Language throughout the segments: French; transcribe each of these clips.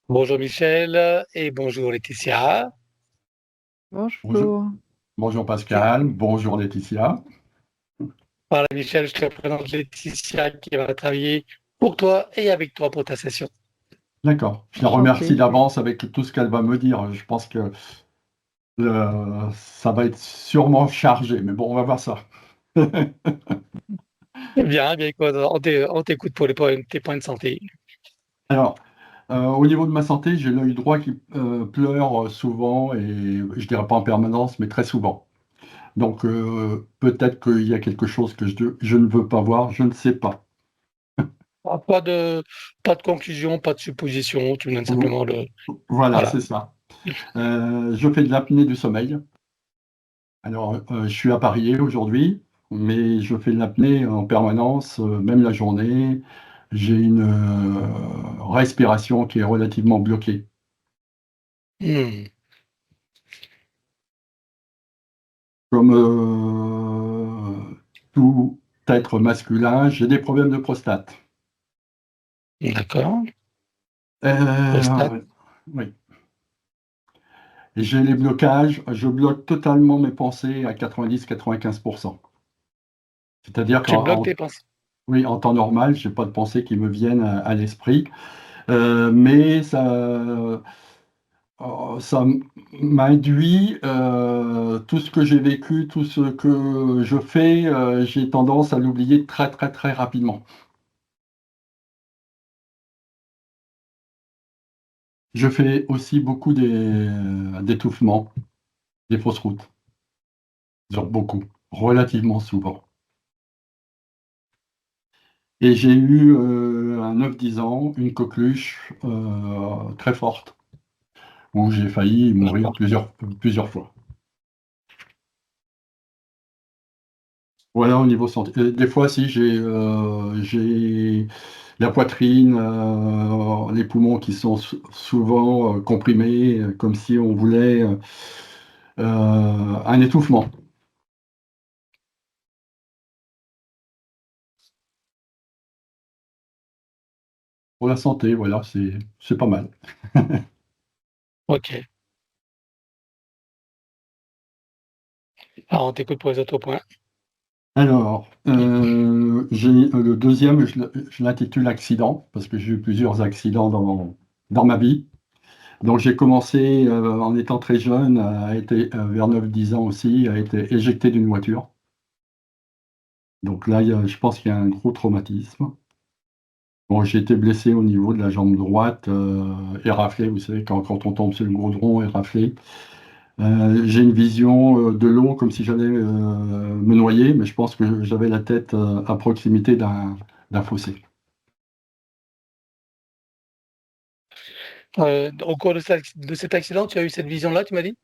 Bonjour Michel et bonjour Laetitia. Bonjour, Bonjour. bonjour Et Pascal, bonjour Laetitia. voilà Michel, je te présente Laetitia qui va travailler pour toi et avec toi pour ta session. D'accord, je la remercie Enchantée. d'avance avec tout ce qu'elle va me dire. Je pense que ça va être sûrement chargé, mais bon, on va voir ça. Eh bien, écoute, on t'écoute pour tes points de santé. Alors, au niveau de ma santé, j'ai l'œil droit qui pleure souvent et je dirais pas en permanence, mais très souvent. Donc, peut-être qu'il y a quelque chose que je ne veux pas voir, je ne sais pas. Ah, pas de conclusion, pas de supposition, tu me donnes Vo- simplement le. Voilà, Voilà. c'est ça. Je fais de l'apnée du sommeil. Alors, je suis à Paris aujourd'hui, mais je fais de l'apnée en permanence, même la journée. J'ai une respiration qui est relativement bloquée. Hmm, Comme tout être masculin, j'ai des problèmes de prostate. d'accord. Prostate. Euh, oui. Et j'ai les blocages, je bloque totalement mes pensées à 90-95%. C'est-à-dire Tu bloques tes pensées. oui, en temps normal, je n'ai pas de pensées qui me viennent à l'esprit. Mais ça m'induit tout ce que j'ai vécu, tout ce que je fais, j'ai tendance à l'oublier très très très rapidement. Je fais aussi beaucoup d'étouffements, des fausses routes, genre beaucoup, relativement souvent. Et j'ai eu à 9-10 ans une coqueluche très forte où j'ai failli mourir D'accord. plusieurs fois. Voilà au niveau santé. Des fois, si j'ai la poitrine, les poumons qui sont souvent comprimés, comme si on voulait un étouffement. Pour la santé, voilà, c'est pas mal. Ok. Alors, on t'écoute pour les autres points. Alors, le deuxième, je l'intitule accident, parce que j'ai eu plusieurs accidents dans ma vie. Donc, j'ai commencé en étant très jeune, vers 9-10 ans aussi, à être éjecté d'une voiture. Donc là, je pense qu'il y a un gros traumatisme. Bon, j'ai été blessé au niveau de la jambe droite, éraflé, vous savez, quand on tombe sur le goudron, éraflé. J'ai une vision de l'eau comme si j'allais me noyer, mais je pense que j'avais la tête à proximité d'un fossé. Au cours de cet accident, tu as eu cette vision-là, tu m'as dit?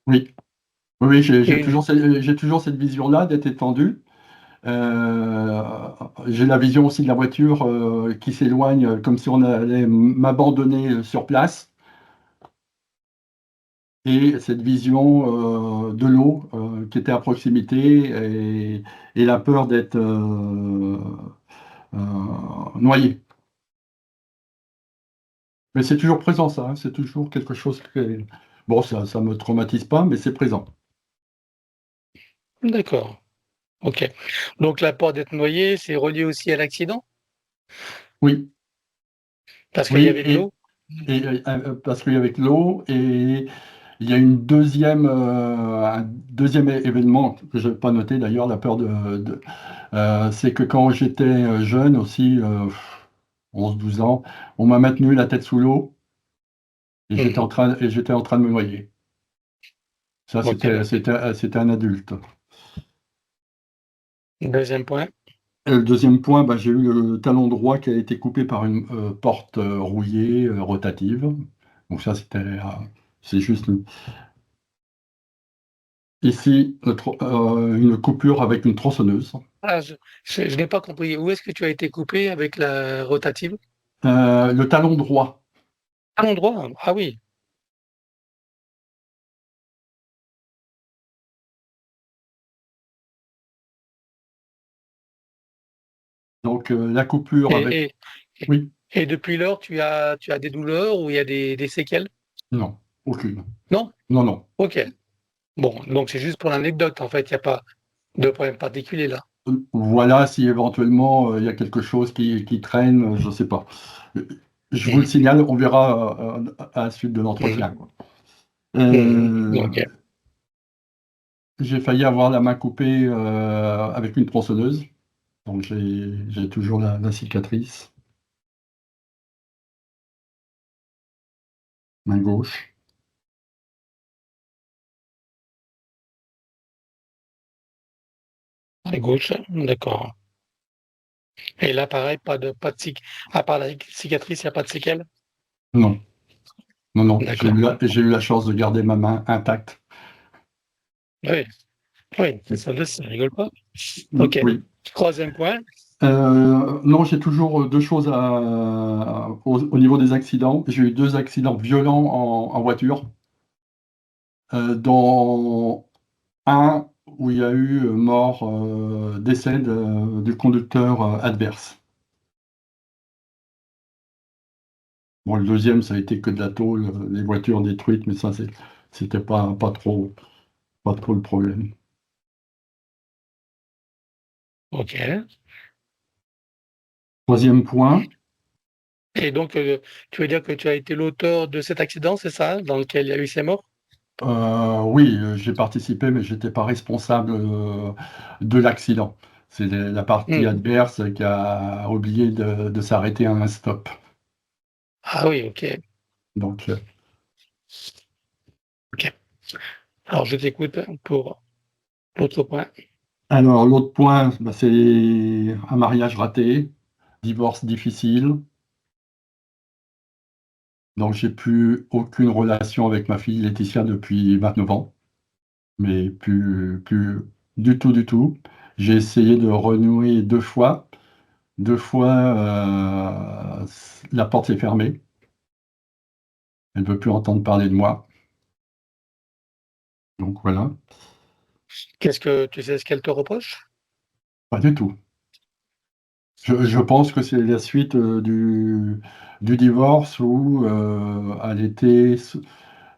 Oui, oui, oui, Et une. j'ai toujours cette vision-là d'être étendu. Euh, j'ai la vision aussi de la voiture qui s'éloigne comme si on allait m'abandonner sur place. Et cette vision de l'eau qui était à proximité et la peur d'être noyé. Mais c'est toujours présent ça, hein, c'est toujours quelque chose que... Bon, ça me traumatise pas, mais c'est présent. D'accord. OK. Donc la peur d'être noyé, c'est relié aussi à l'accident? Oui, Parce qu'il y oui, avait de l'eau? parce qu'il y avait de l'eau et il y a un deuxième événement que je n'ai pas noté d'ailleurs, la peur c'est que quand j'étais jeune aussi, 11-12 ans, on m'a maintenu la tête sous l'eau et Mmh. j'étais en train de me noyer. Ça, OK. c'était un adulte. Deuxième point. Et le deuxième point, bah, j'ai eu le talon droit qui a été coupé par une porte rouillée, rotative. Donc ça, c'est juste ici une coupure avec une tronçonneuse. Ah, je n'ai pas compris. Où est-ce que tu as été coupé avec la rotative? Le talon droit. À l'endroit? Ah oui. Donc la coupure avec... Et et Oui. Et depuis lors, tu as des douleurs ou il y a des séquelles? Non, aucune. Non? Non, non. Ok. Bon, donc c'est juste pour l'anecdote, en fait, il n'y a pas de problème particulier là. Voilà, si éventuellement il y a quelque chose qui traîne, je ne sais pas. Euh, Je vous le Mhm. signale, on verra à la suite de Mhm. l'entretien, quoi. Mhm. Euh, Ok. j'ai failli avoir la main coupée avec une tronçonneuse, donc j'ai toujours la cicatrice, main gauche. À gauche, d'accord. Et là, pareil, à part la cicatrice, il n'y a pas de séquelles? Non, non, non, D'accord. j'ai eu la chance de garder ma main intacte. Oui, oui, ça rigole pas. Ok. Oui. Troisième point. Non, j'ai toujours deux choses au niveau des accidents. J'ai eu deux accidents violents en voiture, dont un où il y a eu mort, décès du conducteur adverse. Bon, le deuxième, ça a été que de la tôle, les voitures détruites, mais ça, c'était pas trop le problème. Ok. Troisième point, Et donc, tu veux dire que tu as été l'auteur de cet accident, c'est ça, dans lequel il y a eu ces morts? oui, j'ai participé, mais j'étais pas responsable de l'accident. C'est la partie Hmm. adverse qui a oublié de s'arrêter à un stop. Ah oui, ok. Donc, Ok. Alors, je t'écoute pour l'autre point. alors l'autre point, bah, c'est un mariage raté, divorce difficile. Donc, j'ai plus aucune relation avec ma fille Laetitia depuis 29 ans, mais plus du tout, du tout. J'ai essayé de renouer deux fois. Deux fois, la porte s'est fermée. Elle ne veut plus entendre parler de moi. Donc voilà, Qu'est-ce que tu sais ce qu'elle te reproche? pas du tout. Je pense que c'est la suite du divorce où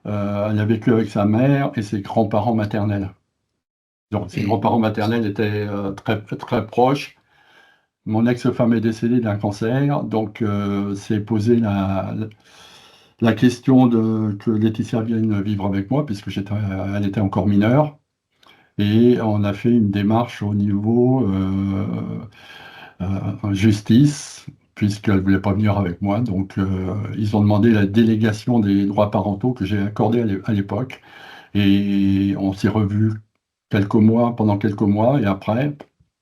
elle a vécu avec sa mère et ses grands-parents maternels. Donc, ses Hmm. grands-parents maternels étaient très, très proches. Mon ex-femme est décédée d'un cancer, donc c'est posé la question que Laetitia vienne vivre avec moi, puisque elle était encore mineure. Et on a fait une démarche au niveau justice, puisqu'elle ne voulait pas venir avec moi. Donc, ils ont demandé la délégation des droits parentaux que j'ai accordé à l'époque. Et on s'est revus pendant quelques mois, et après,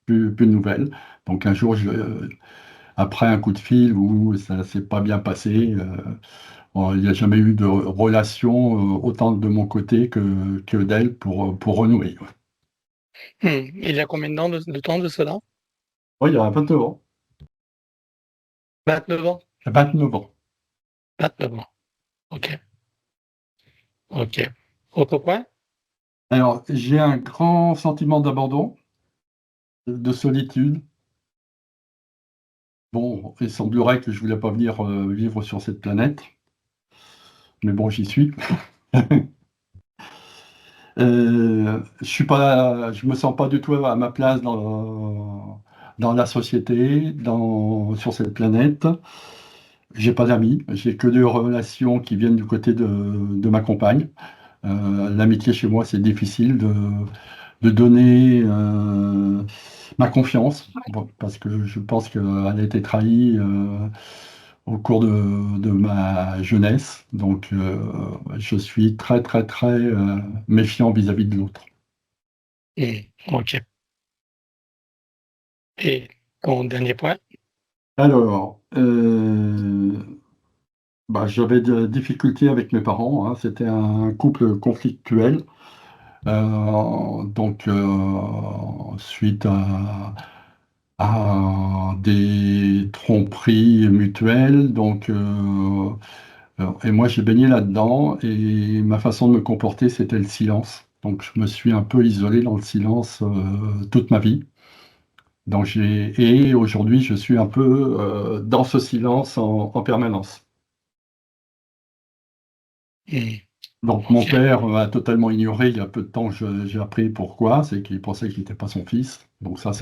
plus de nouvelles. Donc, un jour, après un coup de fil où ça ne s'est pas bien passé, il n'y a jamais eu de relation autant de mon côté que d'elle pour renouer. Hmm. Il y a combien de temps de cela? Oui, il y a 29 ans. 29 ans. 29 ans. 29 ans. Ok. Ok. Autre point? Alors, j'ai un grand sentiment d'abandon, de solitude. Bon, il semblerait que je ne voulais pas venir vivre sur cette planète, mais bon, j'y suis. Je me sens pas du tout à ma place dans la société, sur cette planète. J'ai pas d'amis, j'ai que des relations qui viennent du côté de ma compagne. L'amitié chez moi, c'est difficile de donner ma confiance, bon, parce que je pense qu'elle a été trahie au cours de ma jeunesse. Donc, je suis très, très, très méfiant vis-à-vis de l'autre. Hmm. Ok. Et ton dernier point? Alors, bah, j'avais des difficultés avec mes parents, hein. C'était un couple conflictuel. Donc, suite à des tromperies mutuelles. Donc, et moi, j'ai baigné là-dedans et ma façon de me comporter, c'était le silence. Donc, je me suis un peu isolé dans le silence toute ma vie. Donc et aujourd'hui, je suis un peu dans ce silence en permanence. Hmm. Donc mon Ok. père m'a totalement ignoré il y a peu de temps, j'ai appris pourquoi, c'est qu'il pensait qu'il n'était pas son fils. Donc ça,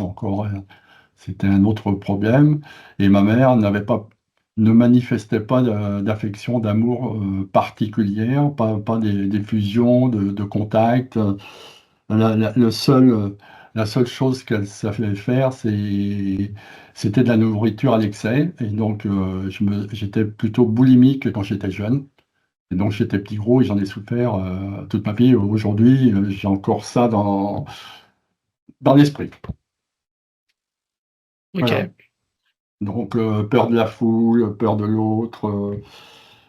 c'était un autre problème. Et ma mère ne manifestait pas d'affection, d'amour particulière, pas des fusions, de contact. La seule chose qu'elle savait faire, c'était de la nourriture à l'excès. Et donc, j'étais plutôt boulimique quand j'étais jeune. Et donc, j'étais petit gros et j'en ai souffert toute ma vie. Aujourd'hui, j'ai encore ça dans l'esprit. Voilà. Ok. Donc, peur de la foule, peur de l'autre,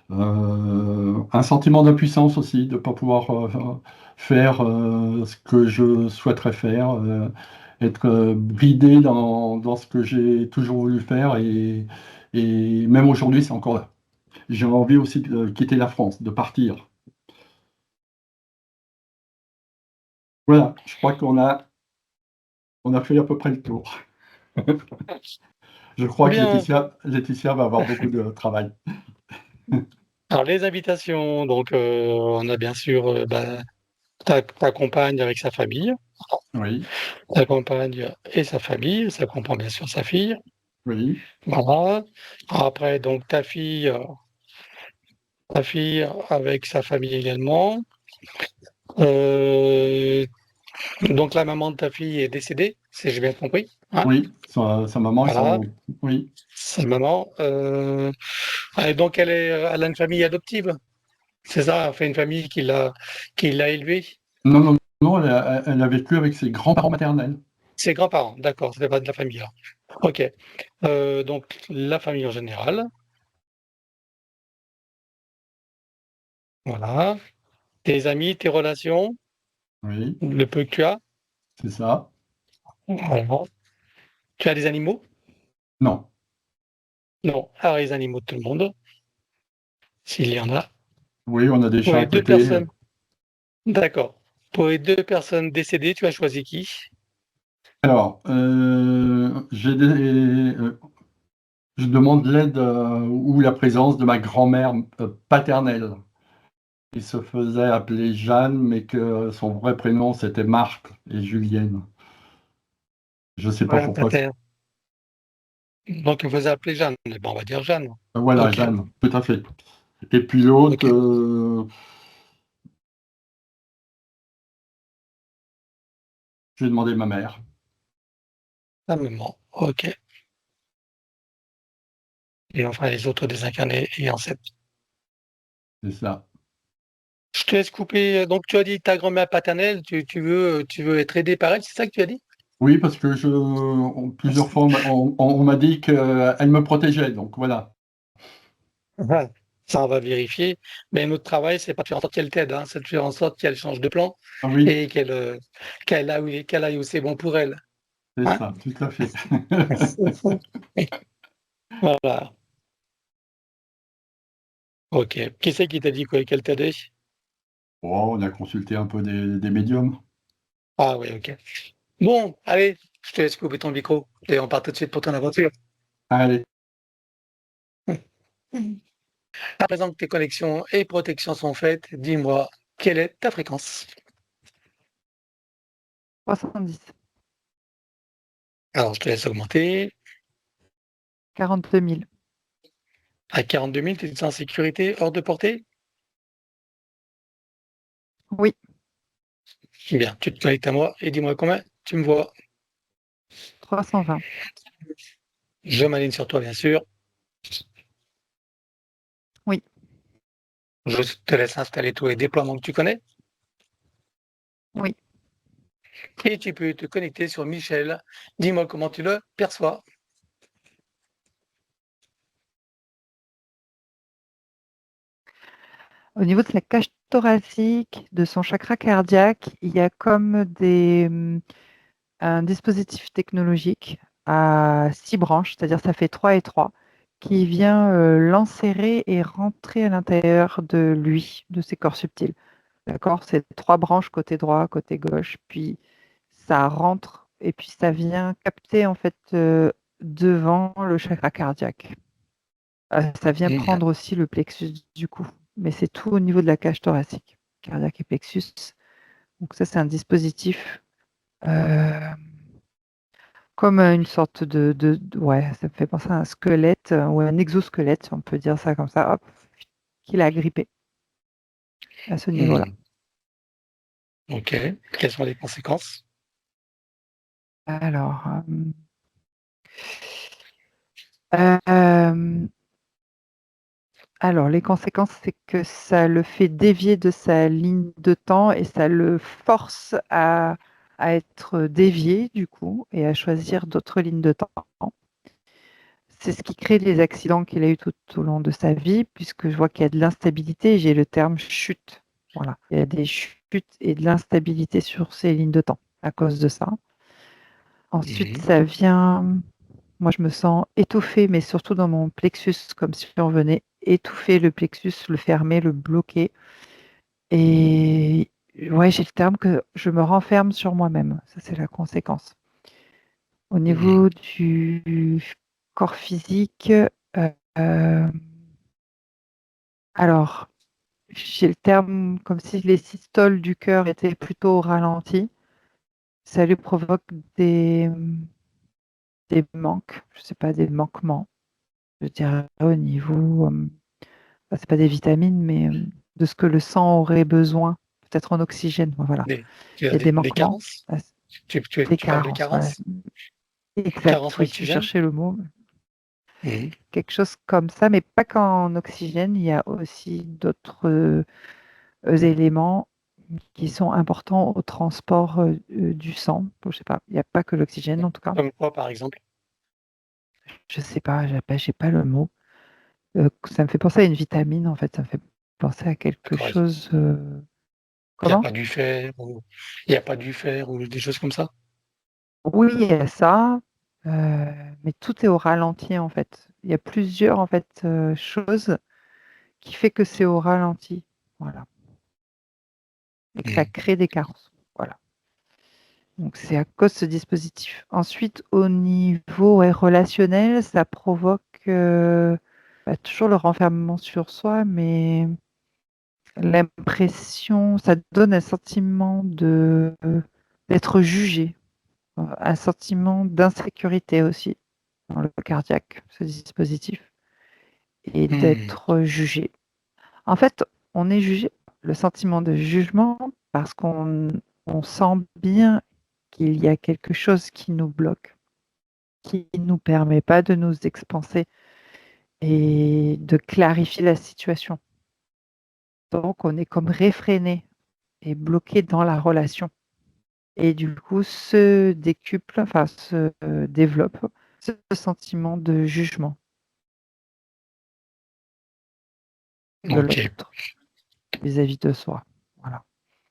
un sentiment d'impuissance aussi, de ne pas pouvoir faire ce que je souhaiterais faire, être bridé dans ce que j'ai toujours voulu faire. Et même aujourd'hui, c'est encore là. J'ai envie aussi de quitter la France, de partir. Voilà, je crois on a fait à peu près le tour. Je crois que Bien. Laetitia va avoir beaucoup de travail. Alors, les invitations, donc, on a bien sûr ta compagne avec sa famille, Oui, ta compagne et sa famille, ça comprend bien sûr sa fille. oui, Voilà. Après, donc, ta fille avec sa famille également. Euh, donc, la maman de ta fille est décédée, si j'ai bien compris. Hein. oui, sa maman et Voilà, son... Oui. sa maman. Et donc, elle a une famille adoptive. C'est ça, elle fait une famille qui l'a élevée. Non, non, non, elle a vécu avec ses grands-parents maternels. Ses grands-parents, d'accord, c'est pas de la famille là. Ok. Donc, la famille en général. Voilà. Tes amis, tes relations, Oui, le peu que tu as. c'est ça. Voilà. Tu as des animaux? Non. Non. Alors, les animaux de tout le monde, s'il y en a. Oui, on a des Pour chats à les deux côté. personnes, d'accord. Pour les deux personnes décédées, tu as choisi qui? Alors, je demande l'aide ou la présence de ma grand-mère paternelle, qui se faisait appeler Jeanne, mais que son vrai prénom c'était Marthe et Julienne. Je ne sais pas Ouais, ta pourquoi. terre. Donc, on faisait appeler Jeanne. Bon, on va dire Jeanne. Voilà, Ok. Jeanne, tout à fait. Et puis l'autre, Ok. j'ai demandé ma mère. La maman. Ok. Et enfin, les autres désincarnés et ancêtres. C'est ça. Je te laisse couper. Donc, tu as dit ta grand-mère paternelle, tu veux être aidé par elle, c'est ça que tu as dit? Oui, parce que plusieurs fois, on m'a dit qu'elle me protégeait. Donc voilà. Ouais. Ça, on va vérifier. Mais notre travail, c'est pas de faire en sorte qu'elle t'aide, hein, c'est de faire en sorte qu'elle change de plan Ah oui, et qu'elle aille où c'est bon pour elle. c'est Hein? ça, tout à fait. Voilà. Ok. Qui c'est qui t'a dit quoi, qu'elle t'aidait? Bon, on a consulté un peu des médiums. Ah oui, ok. Bon, allez, je te laisse couper ton micro et on part tout de suite pour ton aventure. Allez, À présent que tes connexions et protections sont faites, dis-moi, quelle est ta fréquence? 70, Alors, je te laisse augmenter. 42 000. À 42 000, tu es en sécurité, hors de portée? Oui, Bien, tu te connectes à moi et dis-moi combien tu me vois. 320. Je m'aligne sur toi, bien sûr. Oui, Je te laisse installer tous les déploiements que tu connais. oui. Et tu peux te connecter sur Michel. Dis-moi comment tu le perçois. Au niveau de sa cage thoracique, de son chakra cardiaque, il y a comme un dispositif technologique à 6 branches, c'est-à-dire ça fait 3 et 3, qui vient l'enserrer et rentrer à l'intérieur de lui, de ses corps subtils. D'accord? C'est 3 branches côté droit, côté gauche, puis ça rentre et puis ça vient capter en fait devant le chakra cardiaque. Ça vient prendre aussi le plexus du cou, mais c'est tout au niveau de la cage thoracique, cardiaque et plexus. Donc ça, c'est un dispositif comme une sorte ouais, ça me fait penser à un squelette ou un exosquelette, si on peut dire ça comme ça, hop, qu'il a grippé à ce niveau-là. Ok. Quelles sont les conséquences? Alors, euh, alors, les conséquences, c'est que ça le fait dévier de sa ligne de temps et ça le force à être dévié, du coup, et à choisir d'autres lignes de temps. C'est ce qui crée les accidents qu'il a eu tout au long de sa vie, puisque je vois qu'il y a de l'instabilité. J'ai le terme chute. Voilà. Il y a des chutes et de l'instabilité sur ces lignes de temps à cause de ça. Ensuite, ça vient. Moi, je me sens étouffée, mais surtout dans mon plexus, comme si on venait étouffer le plexus, le fermer, le bloquer. Et ouais, j'ai le terme que je me renferme sur moi-même. Ça, c'est la conséquence. Au niveau du corps physique, euh, alors, j'ai le terme comme si les systoles du cœur étaient plutôt au ralenti. Ça lui provoque des manques, je sais pas, des manquements, je dirais au niveau, c'est pas des vitamines, mais de ce que le sang aurait besoin, peut-être en oxygène. Voilà. Tu Il y as a des des manquements, carences? ah, Tu des parles de carences. Voilà. carences? Exact, Carence en oui, je oxygène? cherchais le mot. Quelque chose comme ça, mais pas qu'en oxygène. Il y a aussi d'autres éléments qui sont importants au transport du sang. Je sais pas, il n'y a pas que l'oxygène en tout cas. Comme quoi, par exemple? Je sais pas, j'ai pas le mot. Ça me fait penser à une vitamine en fait. Ça me fait penser à quelque D'accord, chose. il y a Comment? pas du fer ou il y a pas du fer ou des choses comme ça? Oui, il y a ça, mais tout est au ralenti en fait. Il y a plusieurs en fait choses qui fait que c'est au ralenti. Voilà. Et que ça crée des carences. Voilà. Donc c'est à cause de ce dispositif. Ensuite, au niveau relationnel, ça provoque toujours le renfermement sur soi, mais l'impression, ça donne un sentiment d'être jugé, un sentiment d'insécurité aussi dans le cardiaque, ce dispositif, et d'être jugé. En fait, on est jugé, le sentiment de jugement, parce qu'on sent bien qu'il y a quelque chose qui nous bloque, qui ne nous permet pas de nous expanser et de clarifier la situation. Donc, on est comme réfréné et bloqué dans la relation. Et du coup, se décuple, enfin, se développe ce sentiment de jugement de OK. l'autre vis-à-vis de soi. Voilà.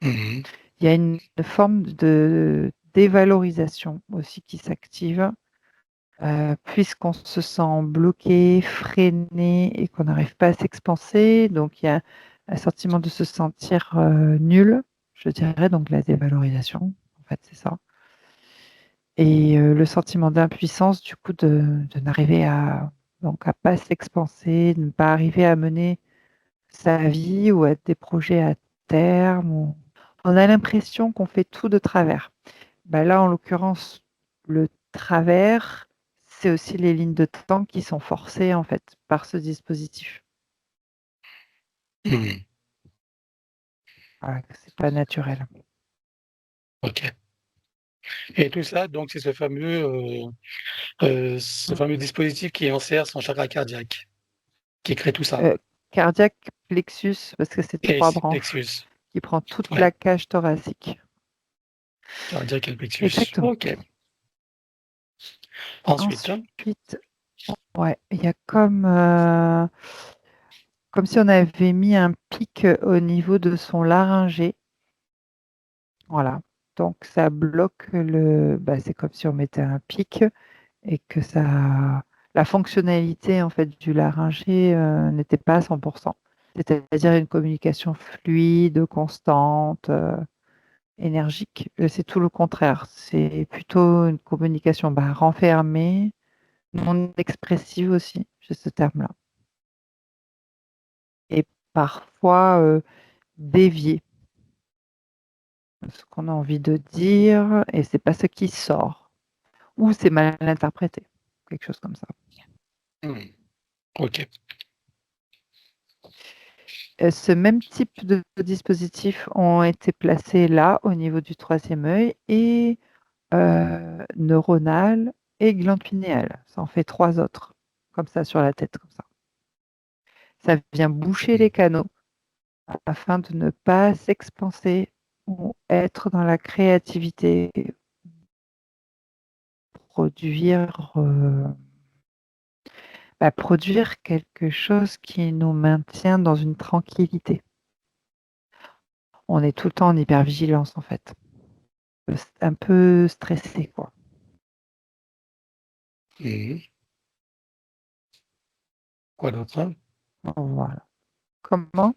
Mmh. Il y a une forme de dévalorisation aussi qui s'active puisqu'on se sent bloqué, freiné et qu'on n'arrive pas à s'expanser. Donc, il y a un sentiment de se sentir nul, je dirais, donc la dévalorisation, en fait, c'est ça. Et le sentiment d'impuissance, du coup, de n'arriver donc à pas s'expanser, de ne pas arriver à mener sa vie ou à des projets à terme. On a l'impression qu'on fait tout de travers. Bah là, en l'occurrence, le travers, c'est aussi les lignes de temps qui sont forcées en fait par ce dispositif. Mmh. Voilà, que c'est pas naturel. OK. Et tout ça, donc c'est ce fameux dispositif qui enserre son chakra cardiaque, qui crée tout ça Euh, Cardiaque, plexus, parce que c'est et 3 ici branches, plexus. qui prend toute Ouais, la cage thoracique. cardiaque et le plexus. Exactement. OK. Ensuite, Ensuite, ouais, il y a comme si on avait mis un pic au niveau de son laryngé. Voilà. Donc ça bloque c'est comme si on mettait un pic et que la fonctionnalité en fait du laryngé n'était pas à 100%. C'est-à-dire une communication fluide, constante. énergique, c'est tout le contraire. C'est plutôt une communication renfermée, non expressive aussi, j'ai ce terme-là. Et parfois déviée. Ce qu'on a envie de dire, et c'est pas ce qui sort. Ou c'est mal interprété. Quelque chose comme ça. Ok. Ce même type de dispositifs ont été placés là, au niveau du troisième œil, et neuronal et glande pinéale. Ça en fait 3 autres, comme ça, sur la tête, comme ça. Ça vient boucher les canaux afin de ne pas s'expanser ou être dans la créativité, produire, produire quelque chose qui nous maintient dans une tranquillité. On est tout le temps en hypervigilance, en fait. Un peu stressé, quoi. Mhm. Quoi d'autre? Voilà. Comment?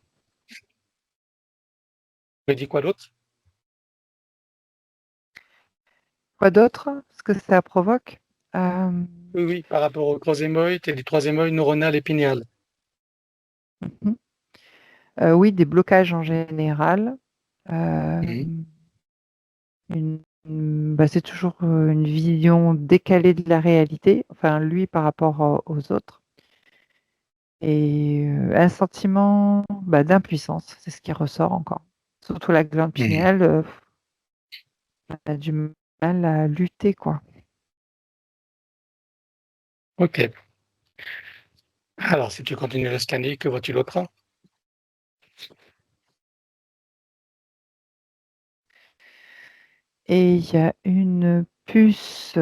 Tu as dit quoi d'autre? Quoi d'autre? Ce que ça provoque? Euh, Oui, oui, par rapport au troisième œil, tu as dit troisième œil neuronal et pinéal. mhm. Oui, des blocages en général. Mhm. C'est toujours une vision décalée de la réalité, enfin lui par rapport aux autres. Et un sentiment d'impuissance, c'est ce qui ressort encore. Surtout la glande Mhm. pinéale, on a du mal à lutter, quoi. Ok. Alors, si tu continues le scanner, que vois-tu d'autre? Et il y a une puce,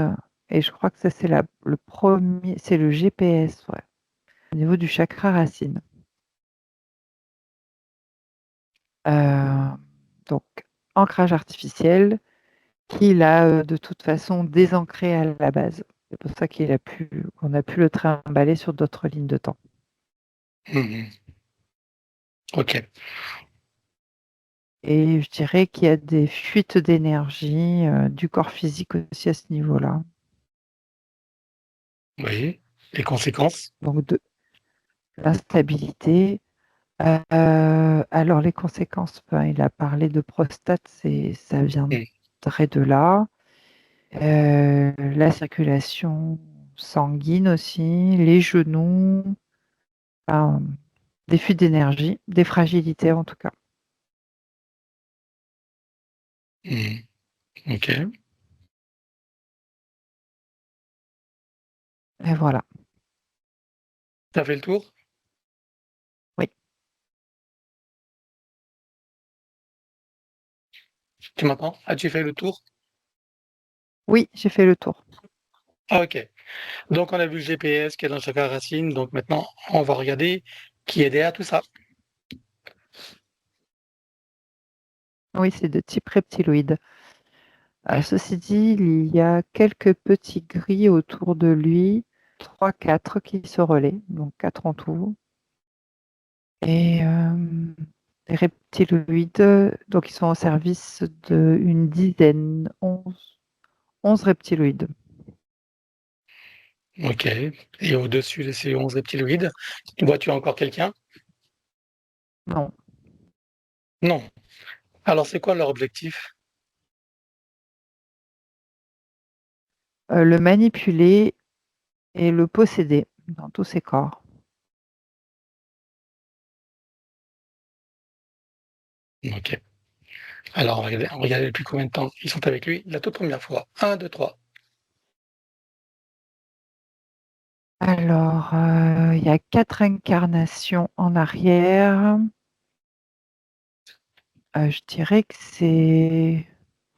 et je crois que ça c'est le premier, c'est le GPS, ouais, au niveau du chakra racine. Euh, donc, ancrage artificiel qu'il a de toute façon désancré à la base. C'est pour ça qu'on a pu le trimballer sur d'autres lignes de temps. Mhm. Ok. Et je dirais qu'il y a des fuites d'énergie du corps physique aussi à ce niveau-là. Oui. Les conséquences? Donc de l'instabilité. Alors les conséquences, il a parlé de prostate, ça Mhm. viendrait de là. La circulation sanguine aussi, les genoux, enfin, des fuites d'énergie, des fragilités en tout cas. Mhm. Ok. Et voilà. Tu as fait le tour? Oui, Tu m'entends? As-tu fait le tour? oui, j'ai fait le tour. Ah, ok. Donc, on a vu le GPS qui est dans le chakra racine. Donc, maintenant, on va regarder qui est derrière tout ça. Oui, c'est de type reptiloïde. Ouais. Ceci dit, il y a quelques petits gris autour de lui, 3, 4 qui se relaient, donc 4 en tout. Et les reptiloïdes, donc ils sont au service d'une dizaine, 11 reptiloïdes. Ok. Et au-dessus de ces 11 reptiloïdes, vois-tu encore quelqu'un? Non. Non. Alors, c'est quoi leur objectif? Le manipuler et le posséder dans tous ses corps. Ok. Alors, on va regarder depuis combien de temps ils sont avec lui la toute première fois. Un, 2, 3. Alors, il y a 4 incarnations en arrière. Je dirais que c'est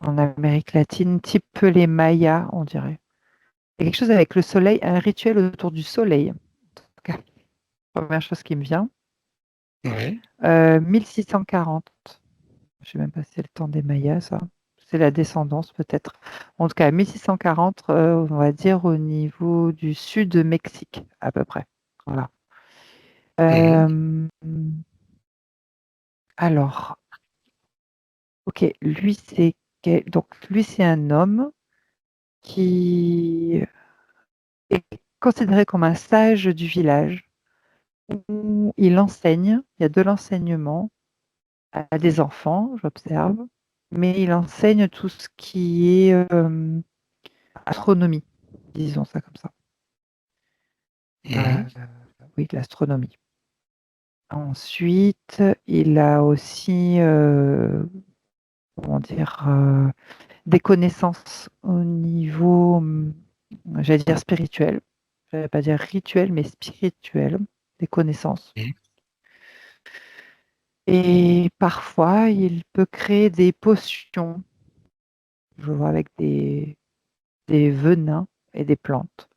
en Amérique latine, type les Mayas, on dirait. Il y a quelque chose avec le soleil, un rituel autour du soleil. En tout cas, première chose qui me vient. Oui. 1640. Je ne sais même pas si c'est le temps des Mayas, ça. C'est la descendance, peut-être. En tout cas, 1640, on va dire au niveau du sud de Mexique, à peu près. Voilà. Mhm. Euh, alors, Ok, lui c'est un homme qui est considéré comme un sage du village où il enseigne, il y a de l'enseignement à des enfants, j'observe, mais il enseigne tout ce qui est astronomie, disons ça comme ça. Mhm. Oui, l'astronomie. Ensuite, il a aussi, comment dire, des connaissances au niveau, j'allais dire spirituel. Je vais pas dire rituel, mais spirituel, des connaissances. Mhm. Et parfois, il peut créer des potions, je vois avec des venins et des plantes,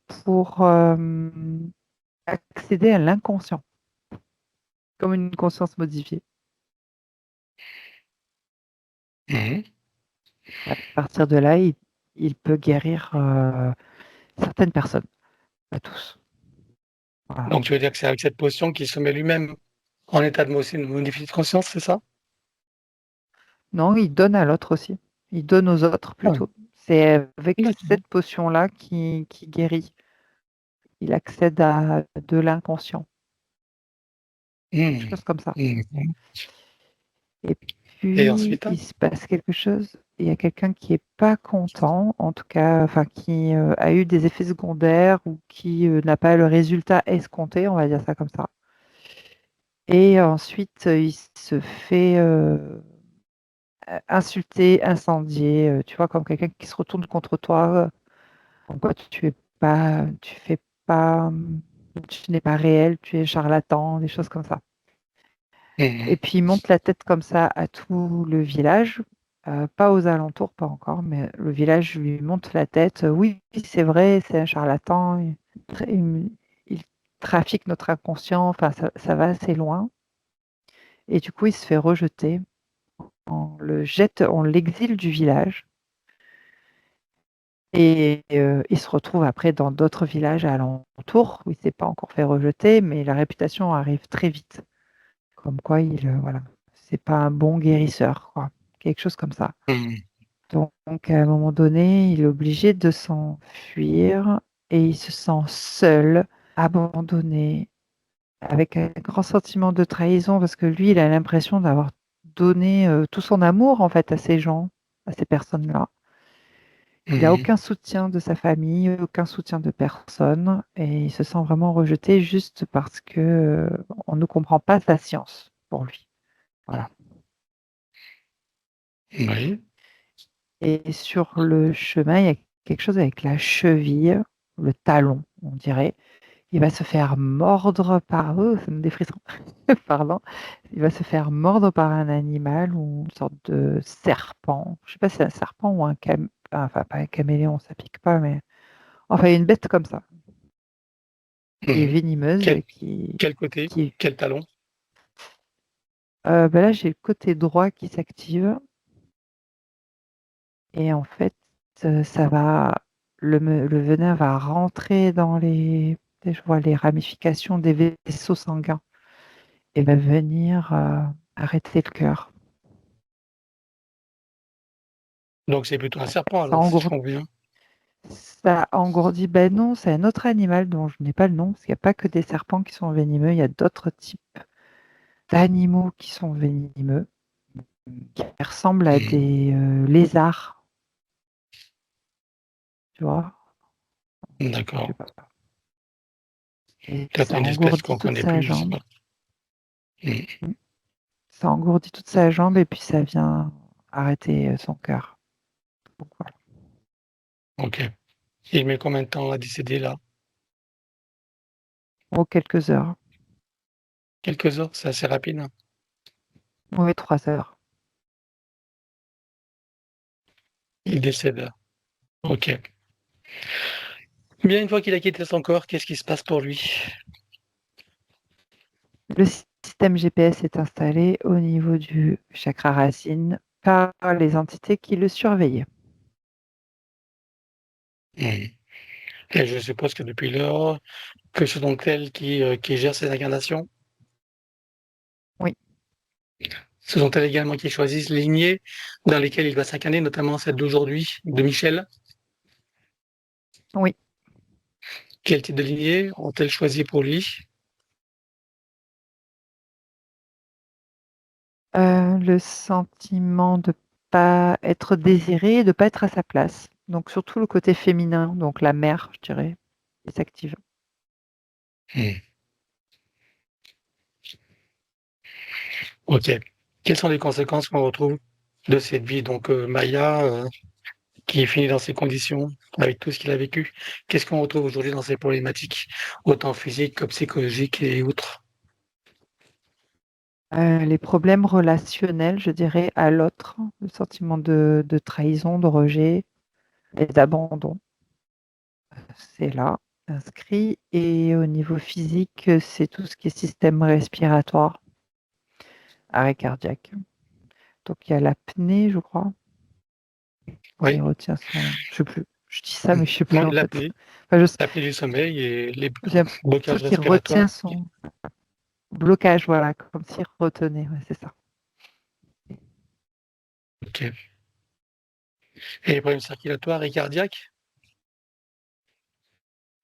pour accéder à l'inconscient, comme une conscience modifiée. Mhm. À partir de là, il peut guérir certaines personnes, pas tous. Voilà. Donc, tu veux dire que c'est avec cette potion qu'il se met lui-même en état de modifier de conscience, c'est ça? Non, il donne à l'autre aussi. Il donne aux autres Ah, plutôt. C'est avec d'accord. cette potion-là qui guérit. Il accède à de l'inconscient, quelque Mhm. chose comme ça. Mhm. Et Et puis, ensuite? il se passe quelque chose. Il y a quelqu'un qui est pas content, en tout cas, enfin, qui a eu des effets secondaires ou qui n'a pas le résultat escompté, on va dire ça comme ça. Et ensuite, il se fait insulter, incendier, tu vois, comme quelqu'un qui se retourne contre toi, comme quoi tu fais pas, tu n'es pas réel, tu es charlatan, des choses comme ça. Et Mhm. puis il monte la tête comme ça à tout le village, pas aux alentours, pas encore, mais le village lui monte la tête. Oui, c'est vrai, c'est un charlatan. Il trafique notre inconscient. Enfin, ça va assez loin. Et du coup, il se fait rejeter. On l'exile du village. Et il se retrouve après dans d'autres villages alentours où il ne s'est pas encore fait rejeter, mais la réputation arrive très vite. Comme quoi, voilà, c'est pas un bon guérisseur, quoi. Quelque chose comme ça. Mhm. Donc, à un moment donné, il est obligé de s'enfuir et il se sent seul, abandonné, avec un grand sentiment de trahison parce que lui, il a l'impression d'avoir donné tout son amour en fait à ces gens, à ces personnes-là. Il n'a Mhm. aucun soutien de sa famille, aucun soutien de personne et il se sent vraiment rejeté juste parce que on ne comprend pas sa science pour lui. Voilà. Oui. Et sur le chemin, il y a quelque chose avec la cheville, le talon, on dirait. Il va se faire mordre par eux, ça me défrisson. Pardon. Il va se faire mordre par un animal ou une sorte de serpent. Je sais pas si c'est un serpent ou enfin pas un caméléon, ça pique pas, mais enfin une bête comme ça, qui est Mhm. venimeuse Quel, et quel côté? qui... Quel talon? Ben là, j'ai le côté droit qui s'active et en fait, ça va, le venin va rentrer dans je vois les ramifications des vaisseaux sanguins et va venir arrêter le cœur. Donc, c'est plutôt un serpent, Ça alors, si je engourdit, comprends bien. ça engourdit. Ben non, c'est un autre animal dont je n'ai pas le nom, parce qu'il n'y a pas que des serpents qui sont venimeux, il y a d'autres types d'animaux qui sont venimeux, qui ressemblent à Mhm. des lézards, tu vois. Je sais D'accord. pas. Et Peut-être ça une espèce engourdit qu'on toute connaît sa plus, je sais jambe. pas. Mhm. Ça engourdit toute sa jambe et puis ça vient arrêter son cœur. Donc, voilà. Ok. Il met combien de temps à décéder, là? Oh, quelques heures. Quelques heures, c'est assez rapide, hein. Oui, 3 heures. Il décède. Ok. Bien, une fois qu'il a quitté son corps, qu'est-ce qui se passe pour lui? Le système GPS est installé au niveau du chakra racine par les entités qui le surveillent. Mhm. Et je suppose que depuis lors, que ce sont elles qui gèrent ces incarnations? Oui, Ce sont elles également qui choisissent les lignées dans lesquelles il va s'incarner, notamment celle d'aujourd'hui, de Michel. Oui. Quel type de lignée ont-elles choisi pour lui? Le sentiment de pas être désiré, de pas être à sa place. Donc surtout le côté féminin, donc la mère, je dirais, qui s'active. Hmm. Ok. Quelles sont les conséquences qu'on retrouve de cette vie? Donc Maya, qui est finie dans ces conditions, avec tout ce qu'il a vécu, qu'est-ce qu'on retrouve aujourd'hui dans ces problématiques, autant physiques que psychologiques et autres? Les problèmes relationnels, je dirais, à l'autre, le sentiment de trahison, de rejet et d'abandon. C'est là, inscrit. Et au niveau physique, c'est tout ce qui est système respiratoire, arrêt cardiaque. Donc il y a l'apnée, je crois, quand il Oui, retient son. Je sais plus. Je dis ça, mais je sais plus moi, en fait. Enfin, l'apnée du sommeil et les j'ai l'impression blocages qu'il respiratoires. retient son blocage, voilà, comme s'il retenait, ouais, c'est ça. Ok. Et les problèmes circulatoires et cardiaques?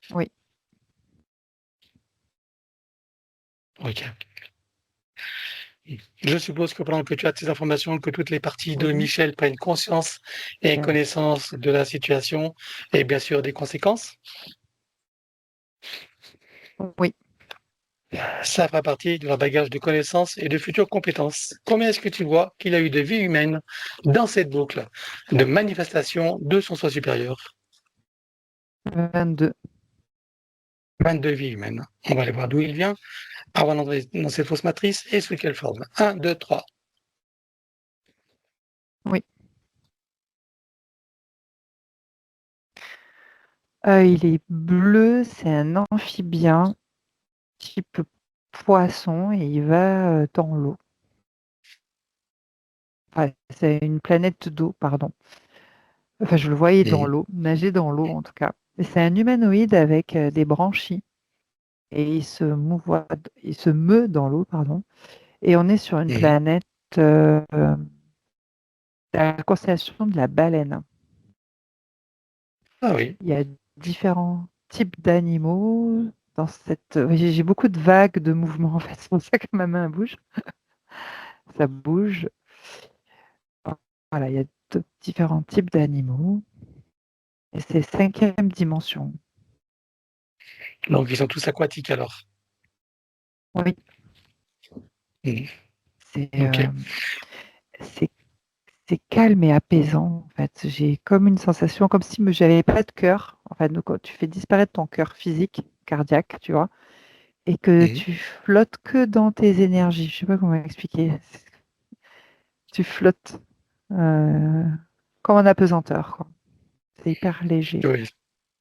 Oui. Ok. Je suppose que pendant que tu as ces informations, que toutes les parties de Oui. Michel prennent conscience et connaissance de la situation et bien sûr des conséquences. Oui. Ça fera partie de leur bagage de connaissances et de futures compétences. Combien est-ce que tu vois qu'il a eu de vie humaine dans cette boucle de manifestation de son soi supérieur? 22. 22 vies humaines. On va aller voir d'où il vient, avant d'entrer dans ces fausses matrices et sous quelle forme. 1, 2, 3. Oui. Il est bleu, c'est un amphibien type poisson et il va dans l'eau. Enfin, c'est une planète d'eau, pardon. Enfin, je le voyais dans l'eau, nager dans l'eau en tout cas. Et c'est un humanoïde avec des branchies et il se meut dans l'eau, pardon. Et on est sur une planète de la constellation de la baleine. Ah oui, Il y a différents types d'animaux dans cette. J'ai beaucoup de vagues de mouvements en fait. C'est pour ça que ma main bouge. Ça bouge. Voilà, il y a différents types d'animaux. Et c'est 5e dimension. donc ils sont tous aquatiques alors. Oui, Mhm. c'est Ok. c'est c'est calme et apaisant en fait. J'ai comme une sensation, comme si j'avais pas de cœur. En fait, donc, quand tu fais disparaître ton cœur physique, cardiaque, tu vois, et que Mhm. tu flottes que dans tes énergies. Je sais pas comment expliquer. Tu flottes comme en apesanteur, quoi. C'est hyper léger. Oui.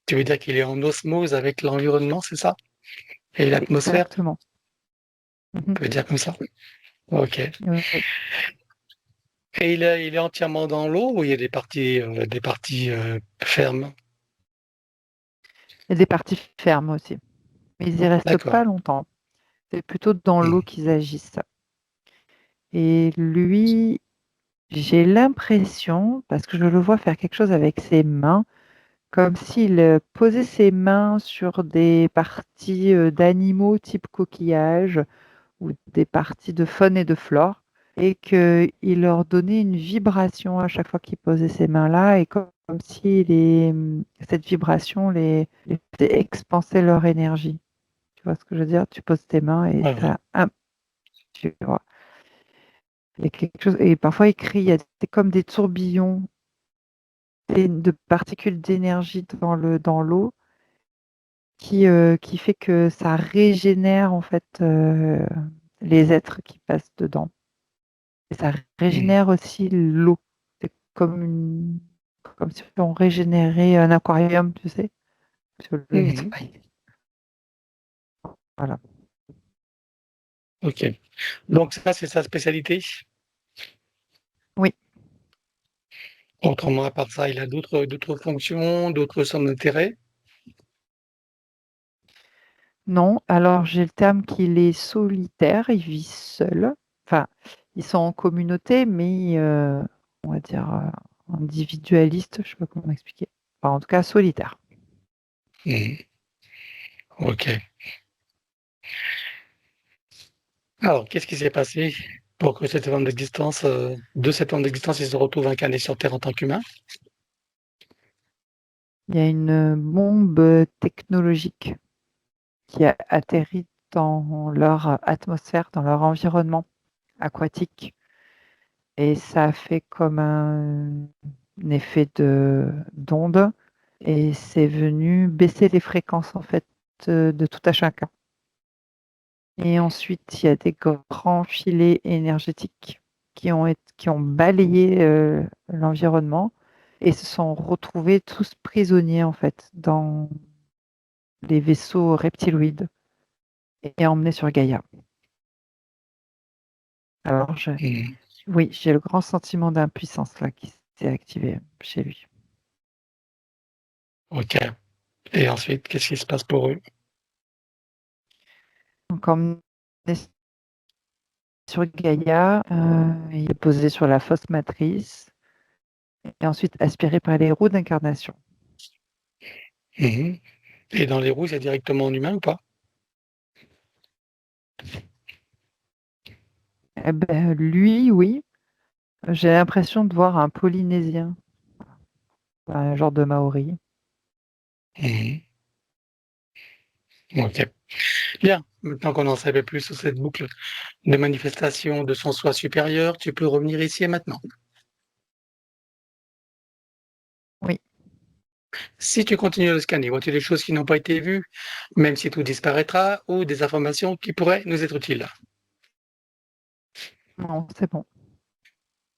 Tu veux dire qu'il est en osmose avec l'environnement, c'est ça? Et l'atmosphère, Exactement. Mhm. on peut dire comme ça? Ok. Oui. Et il est entièrement dans l'eau ou il y a des parties fermes? Il y a des parties fermes aussi. Mais ils y restent D'accord. pas longtemps. C'est plutôt dans l'eau Mhm. qu'ils agissent. Et lui, j'ai l'impression, parce que je le vois faire quelque chose avec ses mains, comme s'il posait ses mains sur des parties d'animaux type coquillage ou des parties de faune et de flore, et qu'il leur donnait une vibration à chaque fois qu'il posait ses mains là, et comme si cette vibration les faisait expanser leur énergie. Tu vois ce que je veux dire? Tu poses tes mains et Ouais, ouais. ça, tu vois. Il y a quelque chose, et parfois il crie, il y a comme des tourbillons de particules d'énergie dans l'eau qui fait que ça régénère en fait les êtres qui passent dedans. Et ça Mhm. régénère aussi l'eau. C'est comme si on régénérait un aquarium, tu sais, sur le Mhm. nettoyer. Voilà. Ok. Donc ça, c'est sa spécialité. Oui. Autrement, à part ça, il a d'autres fonctions, d'autres centres d'intérêt. Non, alors j'ai le terme qu'il est solitaire, il vit seul. Enfin, Ils sont en communauté, mais on va dire individualistes, je sais pas comment expliquer. Enfin, en tout cas, solitaires. Mhm. Ok. Alors, qu'est-ce qui s'est passé pour que cette forme d'existence, de cette forme d'existence, il se retrouve incarné sur Terre en tant qu'humain? Il y a une bombe technologique qui a atterri dans leur atmosphère, dans leur environnement aquatique. Et ça a fait comme un effet d'onde et c'est venu baisser les fréquences en fait de tout à chacun. Et ensuite, il y a des grands filets énergétiques qui ont balayé l'environnement et se sont retrouvés tous prisonniers en fait dans les vaisseaux reptiloïdes et emmenés sur Gaïa. Alors, Mhm. oui, j'ai le grand sentiment d'impuissance là qui s'est activé chez lui. Ok. Et ensuite, qu'est-ce qui se passe pour eux? Donc, emmené sur Gaïa, il est posé sur la fausse matrice et ensuite aspiré par les roues d'incarnation. Mhm. Et dans les roues, c'est directement en humain ou pas? Eh ben, lui, oui, j'ai l'impression de voir un Polynésien, un genre de Maori. Mhm. Ok. Bien. Maintenant qu'on en savait plus sur cette boucle de manifestation de son soi supérieur, tu peux revenir ici et maintenant. Oui, Si tu continues à le scanner, vois-tu des choses qui n'ont pas été vues, même si tout disparaîtra, ou des informations qui pourraient nous être utiles? non, c'est bon.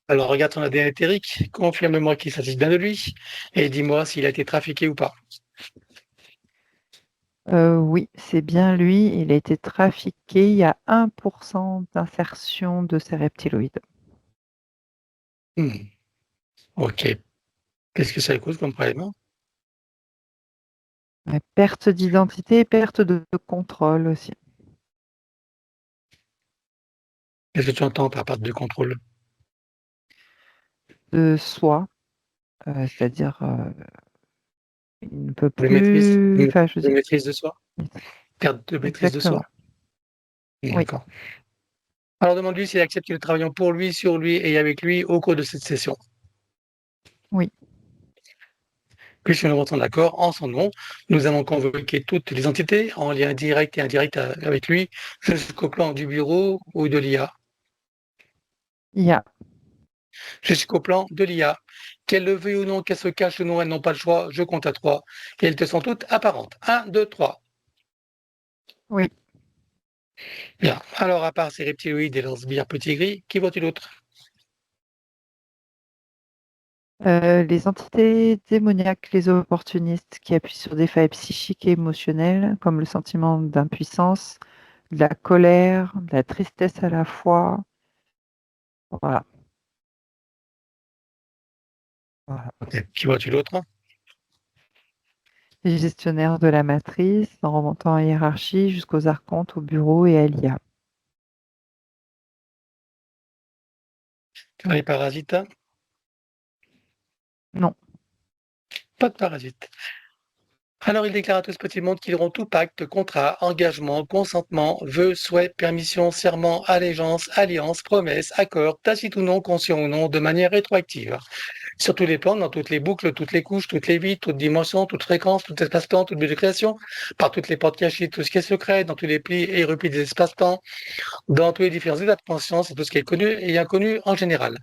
Alors regarde ton ADN éthérique, confirme-moi qu'il s'agit bien de lui, et dis-moi s'il a été trafiqué ou pas. Oui, c'est bien lui. Il a été trafiqué. Il y a 1% d'insertion de ces reptiloïdes. Hmm. Ok. Qu'est-ce que ça cause comme problème? Ouais, perte d'identité, perte de contrôle aussi. Qu'est-ce que tu entends par perte de contrôle? De soi, c'est-à-dire il ne peut De maîtrise? plus. Enfin, je De sais. maîtrise de soi? Perte de maîtrise de soi? Exactement. Oui, D'accord. Alors demande-lui s'il accepte que nous travaillions pour lui, sur lui et avec lui au cours de cette session. oui, Puisque nous avons d'accord, en son nom, nous allons convoquer toutes les entités en lien direct et indirect avec lui jusqu'au plan du bureau ou de l'IA. il y a. Jusqu'au plan de l'IA. Qu'elles le veuillent ou non, qu'elles se cachent ou non, elles n'ont pas le choix. Je compte à 3. Et elles te sont toutes apparentes. 1, 2, 3. Oui. Bien. Alors, à part ces reptiloïdes et leurs sbires petits gris, qui vois-tu d'autre? Les entités démoniaques, les opportunistes qui appuient sur des failles psychiques et émotionnelles, comme le sentiment d'impuissance, de la colère, de la tristesse à la fois. Voilà. Voilà. Ok. Qui vois-tu d'autre? Les gestionnaires de la matrice, en remontant en hiérarchie jusqu'aux archontes, au bureau et à l'IA. Les parasites? Non. Pas de parasites. Alors, il déclare à tout ce petit monde qu'ils auront tout pacte, contrat, engagement, consentement, vœu, souhait, permission, serment, allégeance, alliance, promesse, accord, tacite ou non, conscient ou non, de manière rétroactive. Sur tous les plans, dans toutes les boucles, toutes les couches, toutes les vies, toutes dimensions, toutes fréquences, tout espace-temps, toute bulle de création, par toutes les portes cachées, tout ce qui est secret, dans tous les plis et replis des espaces-temps, dans tous les différents états de conscience et tout ce qui est connu et inconnu en général.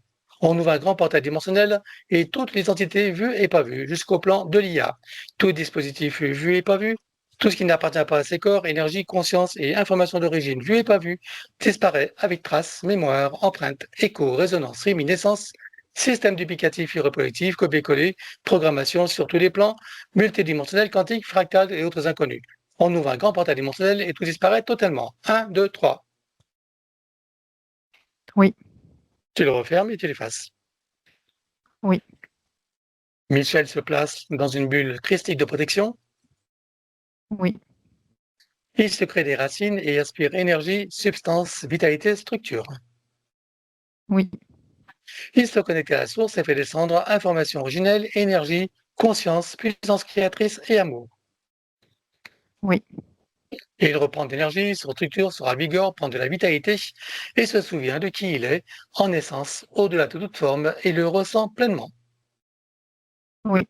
On ouvre un grand portail dimensionnel et toutes les entités vues et pas vues, jusqu'au plan de l'IA. Tout dispositif vu et pas vu, tout ce qui n'appartient pas à ces corps, énergie, conscience et information d'origine vue et pas vue, disparaît avec traces, mémoire, empreinte, écho, résonance, réminiscence, système duplicatif et reproductif, copier-coller, programmation sur tous les plans, multidimensionnel, quantique, fractal et autres inconnus. On ouvre un grand portail dimensionnel et tout disparaît totalement. 1, 2, 3. Oui. Tu le refermes et tu l'effaces. Oui. Michel se place dans une bulle christique de protection. Oui. Il se crée des racines et aspire énergie, substance, vitalité, structure. Oui, Il se connecte à la source et fait descendre information originelle, énergie, conscience, puissance créatrice et amour. oui, Et il reprend de l'énergie, se structure, se ravigore, prend de la vitalité et se souvient de qui il est, en essence, au-delà de toute forme, et le ressent pleinement. oui.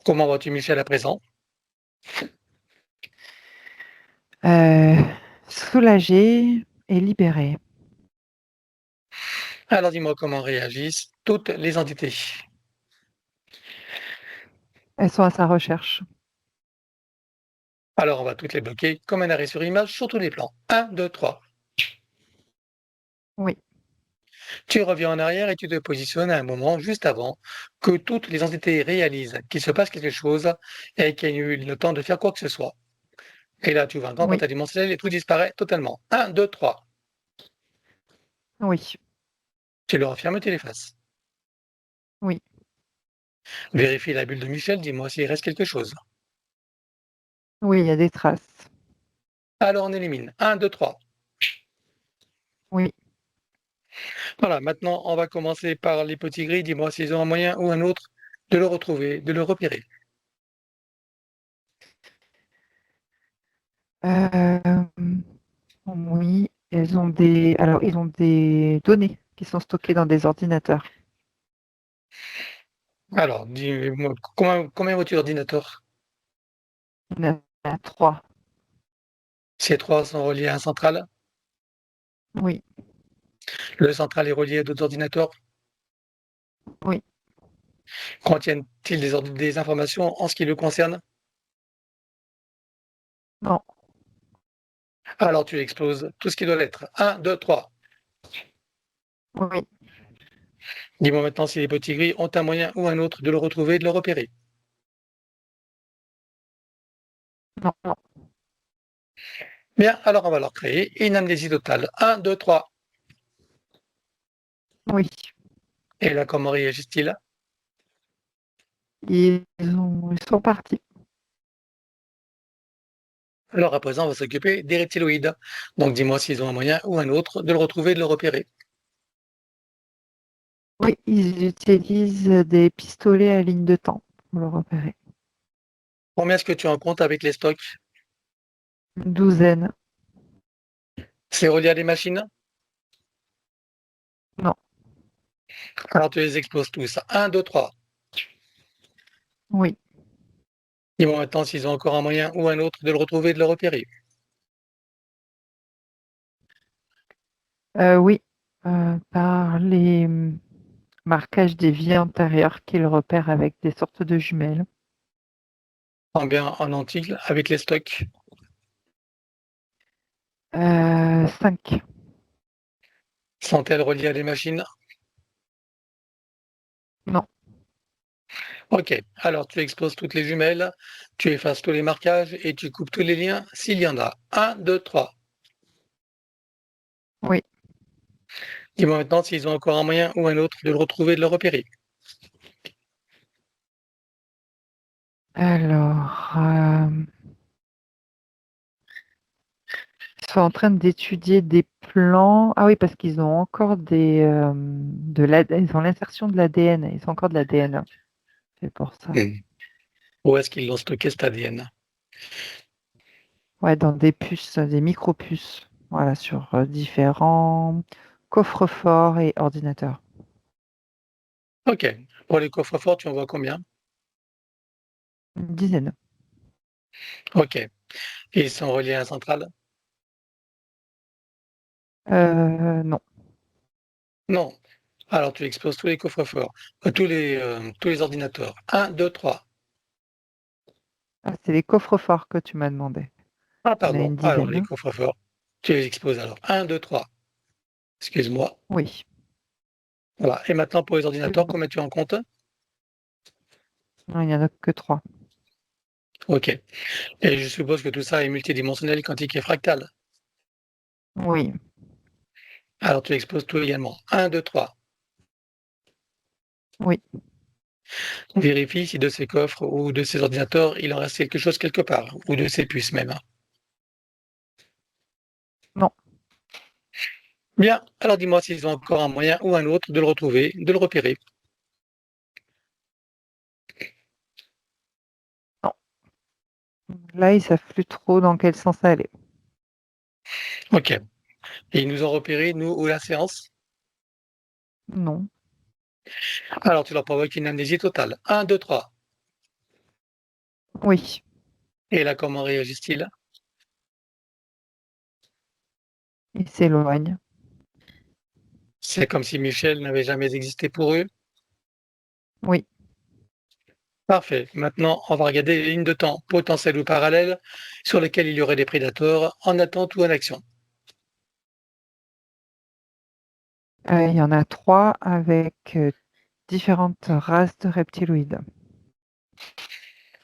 Comment vas-tu, Michel, à présent? Euh, Soulagée et libérée. Alors dis-moi comment réagissent toutes les entités. Elles sont à sa recherche. Alors on va toutes les bloquer comme un arrêt sur image sur tous les plans. Un, 2, 3. Oui, Tu reviens en arrière et tu te positionnes à un moment juste avant que toutes les entités réalisent qu'il se passe quelque chose et qu'il y ait eu le temps de faire quoi que ce soit. Et là, tu vas dans oui, ta dimensionnelle et tout disparaît totalement. Un, 2, 3. oui, Tu le refermes, tu l'effaces. oui, Vérifie la bulle de Michel, dis-moi s'il reste quelque chose. oui, il y a des traces. Alors on élimine. Un, 2, 3. Oui. Voilà, maintenant on va commencer par les petits gris. Dis-moi s'ils ont un moyen ou un autre de le retrouver, de le repérer. Oui, ils ont des données qui sont stockées dans des ordinateurs. Alors, dis-moi, combien vois-tu d'ordinateurs? Il y en a 3. Ces trois sont reliés à un central. Oui, Le central est relié à d'autres ordinateurs. oui, Contiennent-ils des informations en ce qui le concerne? non, Alors tu exploses tout ce qui doit l'être. Un, 2, 3. oui, Dis-moi maintenant si les petits gris ont un moyen ou un autre de le retrouver et de le repérer. non, non, Bien, alors on va leur créer une amnésie totale. Un, 2, 3. oui. Et là, comment réagissent-ils? Ils sont partis. Alors à présent, on va s'occuper des reptiloïdes. Donc dis-moi s'ils ont un moyen ou un autre de le retrouver et de le repérer. Oui, ils utilisent des pistolets à ligne de temps pour le repérer. Combien est-ce que tu en comptes avec les stocks? Une douzaine. C'est relié à des machines? Non, Alors tu les exploses tous. Un, 2, 3. oui, Dis-moi maintenant s'ils ont encore un moyen ou un autre de le retrouver et de le repérer. oui, par les marquages des vies antérieures qu'ils repèrent avec des sortes de jumelles. Combien en ont-ils avec les stocks? 5. Sont-elles reliées à des machines? Non, Ok, alors tu exploses toutes les jumelles, tu effaces tous les marquages et tu coupes tous les liens s'il y en a. Un, 2, 3. oui. Dis-moi maintenant s'ils ont encore un moyen ou un autre de le retrouver et de le repérer. Alors, ils sont en train d'étudier des plans. Ah oui, parce qu'ils ont encore ils ont l'insertion de l'ADN. Ils ont encore de l'ADN. C'est pour ça. Où est-ce qu'ils l'ont stocké cet ADN? Ouais, dans des puces, des micro-puces. Voilà, sur différents coffres-forts et ordinateurs. Ok, pour les coffres-forts, tu en vois combien? Une dizaine. Ok, et ils sont reliés à un central? Non. Non. Alors tu exploses tous les coffres-forts, tous les ordinateurs. Un, 2, 3. Ah, c'est les coffres-forts que tu m'as demandé. Ah Il y en a pardon, une alors dizaine, les hein. coffres-forts, tu les exploses alors. Un, 2, 3. Excuse-moi. Oui. Voilà, et maintenant pour les C'est ordinateurs, bon. combien tu en comptes? Non, il n'y en a que 3. Ok, et je suppose que tout ça est multidimensionnel, quantique et fractal. Oui. Alors tu exploses tout également. Un, 2, 3. Oui. Vérifie si de ces coffres ou de ces ordinateurs, il en reste quelque chose quelque part, ou de ces puces même. Non. Bien, alors dis-moi s'ils ont encore un moyen ou un autre de le retrouver, de le repérer. Non. Là, ils savent plus trop dans quel sens aller. Ok. Et ils nous ont repéré, nous, ou la séance. Non. Alors tu leur provoques une amnésie totale. Un, 2, 3. Oui. Et là, comment réagissent-ils? Ils s'éloignent. C'est comme si Michel n'avait jamais existé pour eux. Oui. Parfait. Maintenant, on va regarder les lignes de temps potentielles ou parallèles sur lesquelles il y aurait des prédateurs en attente ou en action. Il y en a 3 avec différentes races de reptiloïdes.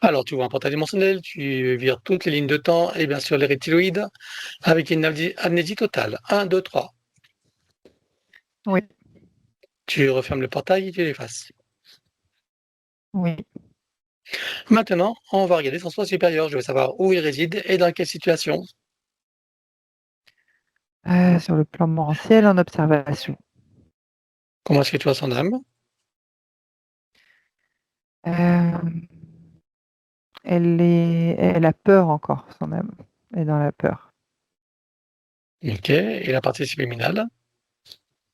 Alors, tu vois un portail dimensionnel, tu vires toutes les lignes de temps et bien sûr les reptiloïdes avec une amnésie totale. Un, 2, 3. Oui. Tu refermes le portail et tu l'effaces. Oui. Maintenant, on va regarder son soi supérieur. Je veux savoir où il réside et dans quelle situation. Sur le plan morantiel, en observation. Comment est-ce que tu vois son âme? Euh, elle a peur encore, son âme. Elle est dans la peur. Ok. Et la partie subliminale?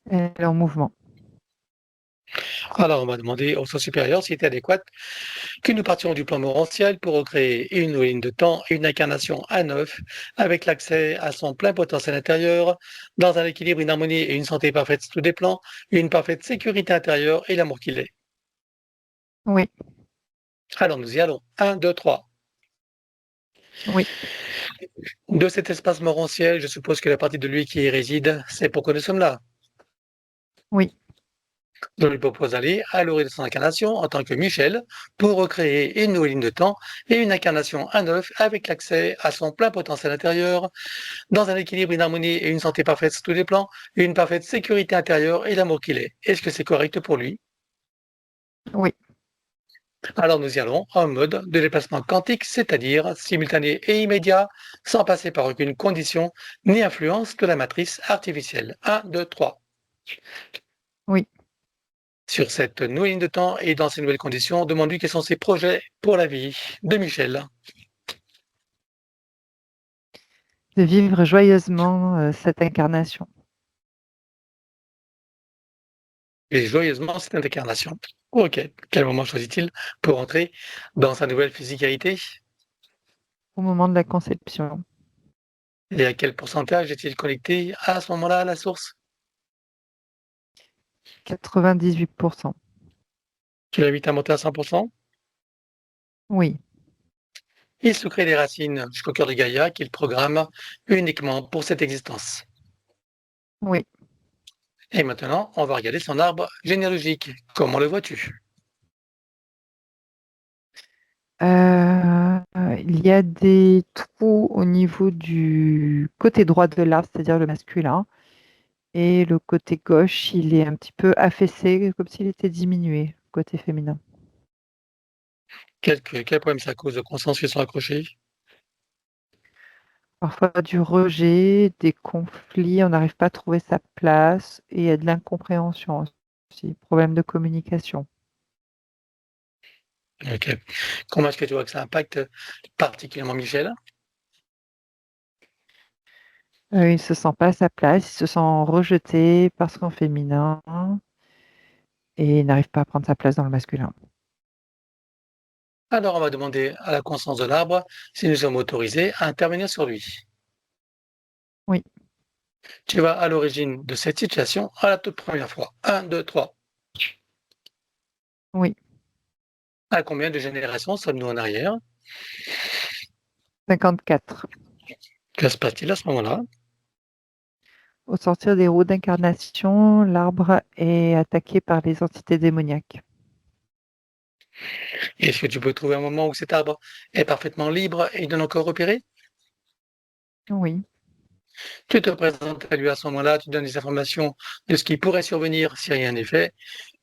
Elle est en mouvement. Alors, on va demander au soi supérieur s'il était adéquat que nous partions du plan morantiel pour recréer une nouvelle ligne de temps et une incarnation à neuf avec l'accès à son plein potentiel intérieur dans un équilibre, une harmonie et une santé parfaite sur tous les plans, une parfaite sécurité intérieure et l'amour qu'il est. Oui. Alors, nous y allons. Un, 2, 3. Oui. De cet espace morantiel, je suppose que la partie de lui qui y réside, c'est pourquoi nous sommes là. Oui. Je lui propose d'aller à l'origine de son incarnation en tant que Michel pour recréer une nouvelle ligne de temps et une incarnation à neuf avec l'accès à son plein potentiel intérieur dans un équilibre, une harmonie et une santé parfaite sur tous les plans, une parfaite sécurité intérieure et l'amour qu'il est. Est-ce que c'est correct pour lui? Oui. Alors nous y allons en mode de déplacement quantique, c'est-à-dire simultané et immédiat, sans passer par aucune condition ni influence de la matrice artificielle. Un, 2, 3. Oui. Sur cette nouvelle ligne de temps et dans ces nouvelles conditions, demande-lui quels sont ses projets pour la vie de Michel. De vivre joyeusement cette incarnation. Et joyeusement cette incarnation. Ok, quel moment choisit-il pour entrer dans sa nouvelle physicalité? Au moment de la conception. Et à quel pourcentage est-il connecté à ce moment-là à la source? 98%. Tu l'invites à monter à 100%? Oui. Il se crée des racines jusqu'au cœur de Gaïa qu'il programme uniquement pour cette existence. Oui. Et maintenant, on va regarder son arbre généalogique. Comment le vois-tu? Il y a des trous au niveau du côté droit de l'arbre, c'est-à-dire le masculin, et le côté gauche, il est un petit peu affaissé, comme s'il était diminué, côté féminin. Quel problème ça cause de croissance qui sont accrochés? Parfois du rejet, des conflits, on n'arrive pas à trouver sa place, et il y a de l'incompréhension aussi, problème de communication. Ok. Comment est-ce que tu vois que ça impacte particulièrement Michel? Il ne se sent pas à sa place, il se sent rejeté par son féminin, et il n'arrive pas à prendre sa place dans le masculin. Alors, on va demander à la conscience de l'arbre si nous sommes autorisés à intervenir sur lui. Oui. Tu vas à l'origine de cette situation à la toute première fois. Un, 2, 3. Oui. À combien de générations sommes-nous en arrière? 54. Que se passe-t-il à ce moment-là? Au sortir des roues d'incarnation, l'arbre est attaqué par les entités démoniaques. Est-ce que tu peux trouver un moment où cet arbre est parfaitement libre et non encore repéré? Oui. Tu te présentes à lui à ce moment-là, tu donnes des informations de ce qui pourrait survenir si rien n'est fait,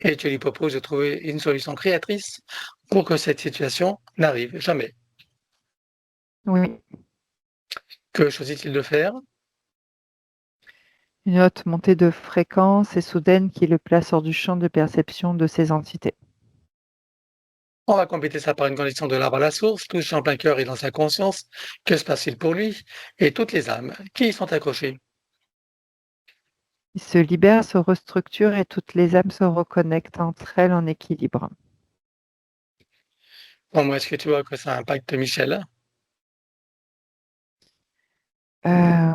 et tu lui proposes de trouver une solution créatrice pour que cette situation n'arrive jamais. Oui. Que choisit-il de faire? Une haute montée de fréquence et soudaine qui le place hors du champ de perception de ces entités. On va compléter ça par une connexion de l'arbre à la source, touché en plein cœur et dans sa conscience. Que se passe-t-il pour lui et toutes les âmes qui y sont accrochées? Il se libère, se restructure et toutes les âmes se reconnectent entre elles en équilibre. Comment est-ce que tu vois que ça impacte Michel? Euh,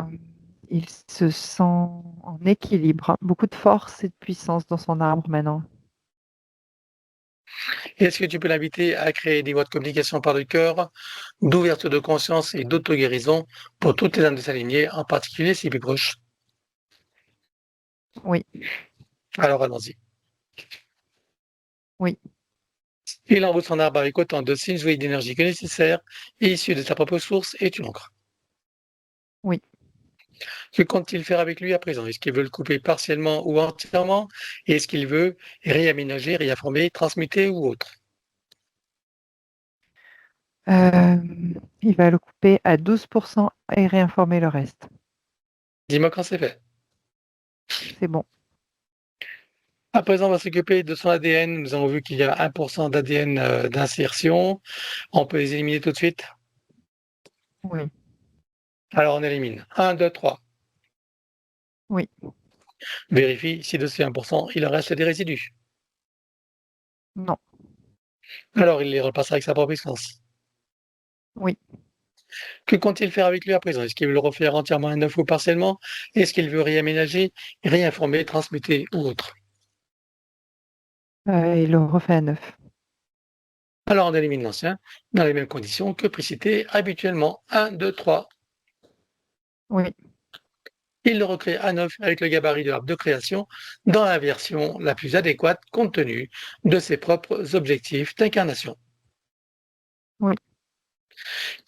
il se sent en équilibre, beaucoup de force et de puissance dans son arbre maintenant. Est-ce que tu peux l'inviter à créer des voies de communication par le cœur, d'ouverture de conscience et d'auto-guérison pour toutes les âmes de s'aligner, en particulier ses plus proches? Oui, Alors allons-y. oui, Il enroule son arbre avec autant de signes et d'énergie que nécessaire, issus de sa propre source, et tu l'ancres. oui. Que compte-t-il faire avec lui à présent? Est-ce qu'il veut le couper partiellement ou entièrement? Est-ce qu'il veut réaménager, réinformer, transmuter ou autre? Euh, il va le couper à 12% et réinformer le reste. Dis-moi quand c'est fait. C'est bon. À présent, on va s'occuper de son ADN. Nous avons vu qu'il y a 1% d'ADN d'insertion. On peut les éliminer tout de suite. Oui, Alors on élimine. 1, 2, 3. oui, Vérifie si de ces 1%, il en reste des résidus. non, Alors il les repassera avec sa propre essence. oui. Que compte-t-il faire avec lui à présent? Est-ce qu'il veut le refaire entièrement à neuf ou partiellement? Est-ce qu'il veut réaménager, réinformer, transmuter ou autre? Il le refait à neuf. Alors on élimine l'ancien dans les mêmes conditions que précité habituellement. 1, 2, 3. Oui, Il le recrée à neuf avec le gabarit de l'arbre de création dans la version la plus adéquate compte tenu de ses propres objectifs d'incarnation. oui.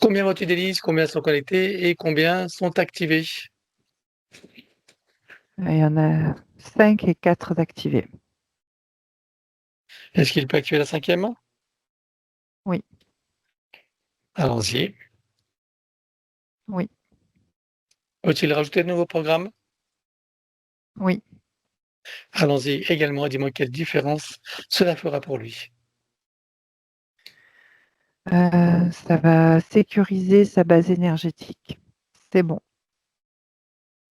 Combien vois-tu d'hélices? Combien sont connectés et combien sont activés? Il y en a 5 et 4 d'activés. Est-ce qu'il peut activer la cinquième? Oui, Allons-y. oui, Faut-il rajouter de nouveaux programmes? oui. Allons-y également, dis-moi quelle différence cela fera pour lui. Ça va sécuriser sa base énergétique. C'est bon.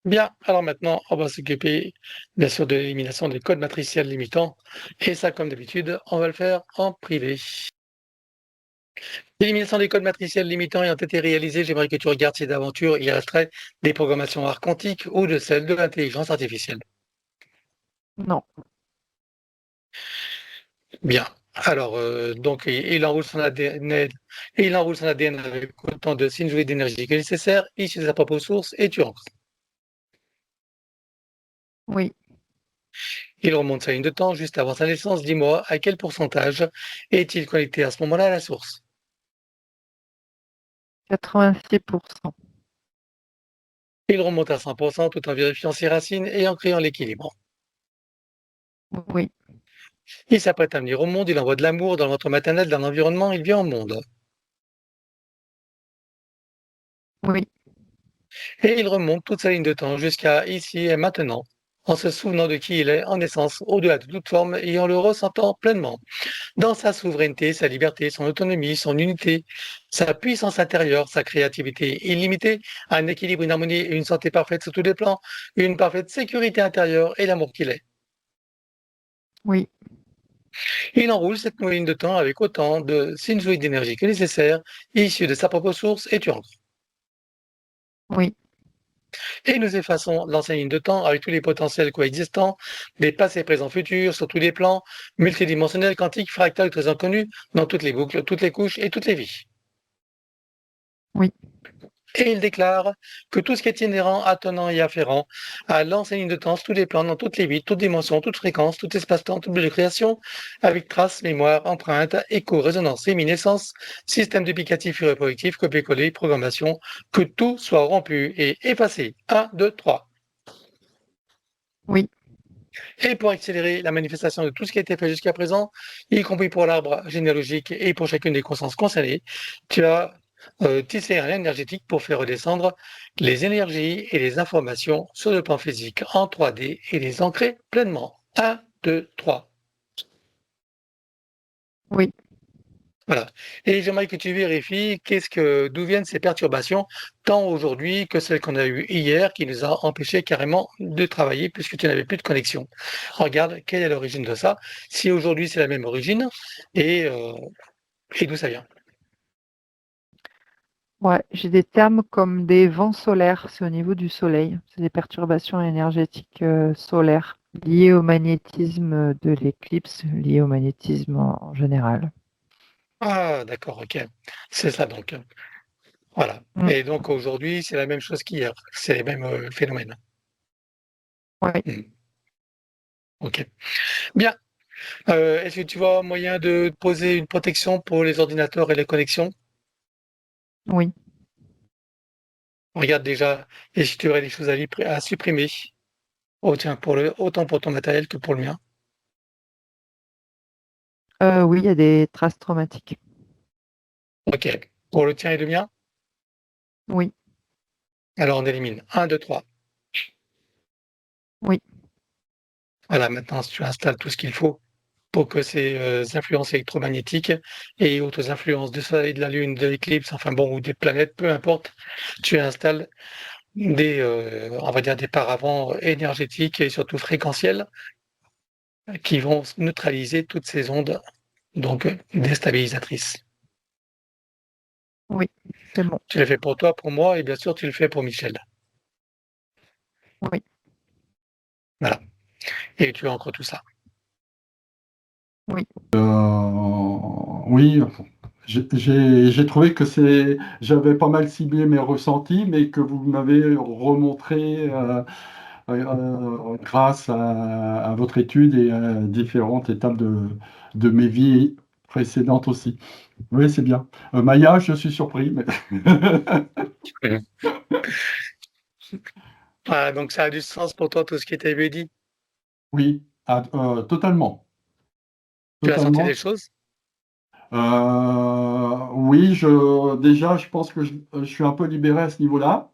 Bien, alors maintenant, on va s'occuper bien sûr de l'élimination des codes matriciels limitants. Et ça, comme d'habitude, on va le faire en privé. L'élimination des codes matriciels limitants ayant été réalisée, j'aimerais que tu regardes si d'aventure il resterait des programmations art quantique ou de celles de l'intelligence artificielle. Non. Bien. Alors, donc, il enroule son ADN, et il enroule son ADN avec autant de signes et d'énergie que nécessaire, issus de sa propre source, et tu ancres. Oui. Il remonte sa ligne de temps juste avant sa naissance. Dis-moi, à quel pourcentage est-il connecté à ce moment-là à la source? 86%. Il remonte à 100% tout en vérifiant ses racines et en créant l'équilibre. Oui. Il s'apprête à venir au monde, il envoie de l'amour dans le ventre maternel, dans l'environnement, il vient au monde. Oui. Et il remonte toute sa ligne de temps jusqu'à ici et maintenant, en se souvenant de qui il est en essence, au-delà de toute forme, et en le ressentant pleinement, dans sa souveraineté, sa liberté, son autonomie, son unité, sa puissance intérieure, sa créativité illimitée, un équilibre, une harmonie et une santé parfaite sur tous les plans, une parfaite sécurité intérieure et l'amour qu'il est. Oui. Il enroule cette nouvelle ligne de temps avec autant de signes d'énergie que nécessaire, issus de sa propre source, et tu ancres. Oui. Et nous effaçons l'ancienne ligne de temps avec tous les potentiels coexistants, des passés, présents, futurs, sur tous les plans, multidimensionnels, quantiques, fractales, très inconnus, dans toutes les boucles, toutes les couches et toutes les vies. Oui. Et il déclare que tout ce qui est inhérent, attenant et afférent à l'ancienne ligne de temps, sur tous les plans, dans toutes les vies, toutes dimensions, toutes fréquences, tout espace-temps, toute bulle de création, avec traces, mémoire, empreinte, écho, résonance, réminiscence, système duplicatif et reproductif, copier-coller, programmation, que tout soit rompu et effacé. 1, 2, 3. Oui. Et pour accélérer la manifestation de tout ce qui a été fait jusqu'à présent, y compris pour l'arbre généalogique et pour chacune des consciences concernées, tu as tisser un lien énergétique pour faire redescendre les énergies et les informations sur le plan physique en 3D et les ancrer pleinement. 1, 2, 3. Oui. Voilà. Et j'aimerais que tu vérifies d'où viennent ces perturbations, tant aujourd'hui que celles qu'on a eues hier, qui nous a empêchés carrément de travailler puisque tu n'avais plus de connexion. Regarde quelle est l'origine de ça. Si aujourd'hui c'est la même origine et d'où ça vient. Ouais, j'ai des termes comme des vents solaires, c'est au niveau du soleil. C'est des perturbations énergétiques solaires liées au magnétisme de l'éclipse, liées au magnétisme en général. Ah, d'accord, ok. C'est ça donc. Voilà. Mm. Et donc aujourd'hui, c'est la même chose qu'hier. C'est les mêmes phénomènes. Ouais. Hmm. Ok. Bien. Est-ce que tu vois moyen de poser une protection pour les ordinateurs et les connexions? Oui. Regarde déjà, et si tu aurais des choses à supprimer, autant pour ton matériel que pour le mien. Oui, il y a des traces traumatiques. Ok. Pour le tien et le mien, Oui. alors on élimine. 1, 2, 3. Oui. Voilà, maintenant si tu installes tout ce qu'il faut pour que ces influences électromagnétiques et autres influences du Soleil, de la Lune, de l'éclipse, enfin bon, ou des planètes, peu importe, tu installes on va dire des paravents énergétiques et surtout fréquentiels qui vont neutraliser toutes ces ondes donc déstabilisatrices. Oui. C'est bon. Tu le fais pour toi, pour moi et bien sûr tu le fais pour Michel. Oui. Voilà. Et tu ancres tout ça. Oui. Oui, j'ai trouvé que j'avais pas mal ciblé mes ressentis, mais que vous m'avez remontré grâce à votre étude et à différentes étapes de mes vies précédentes aussi. Oui, c'est bien. Maya, je suis surpris, mais Mhm. Ah, donc ça a du sens pour toi tout ce qui t'avait dit. oui, totalement. Tu as senti des Totalement. choses? Oui, déjà, je pense que je suis un peu libéré à ce niveau-là.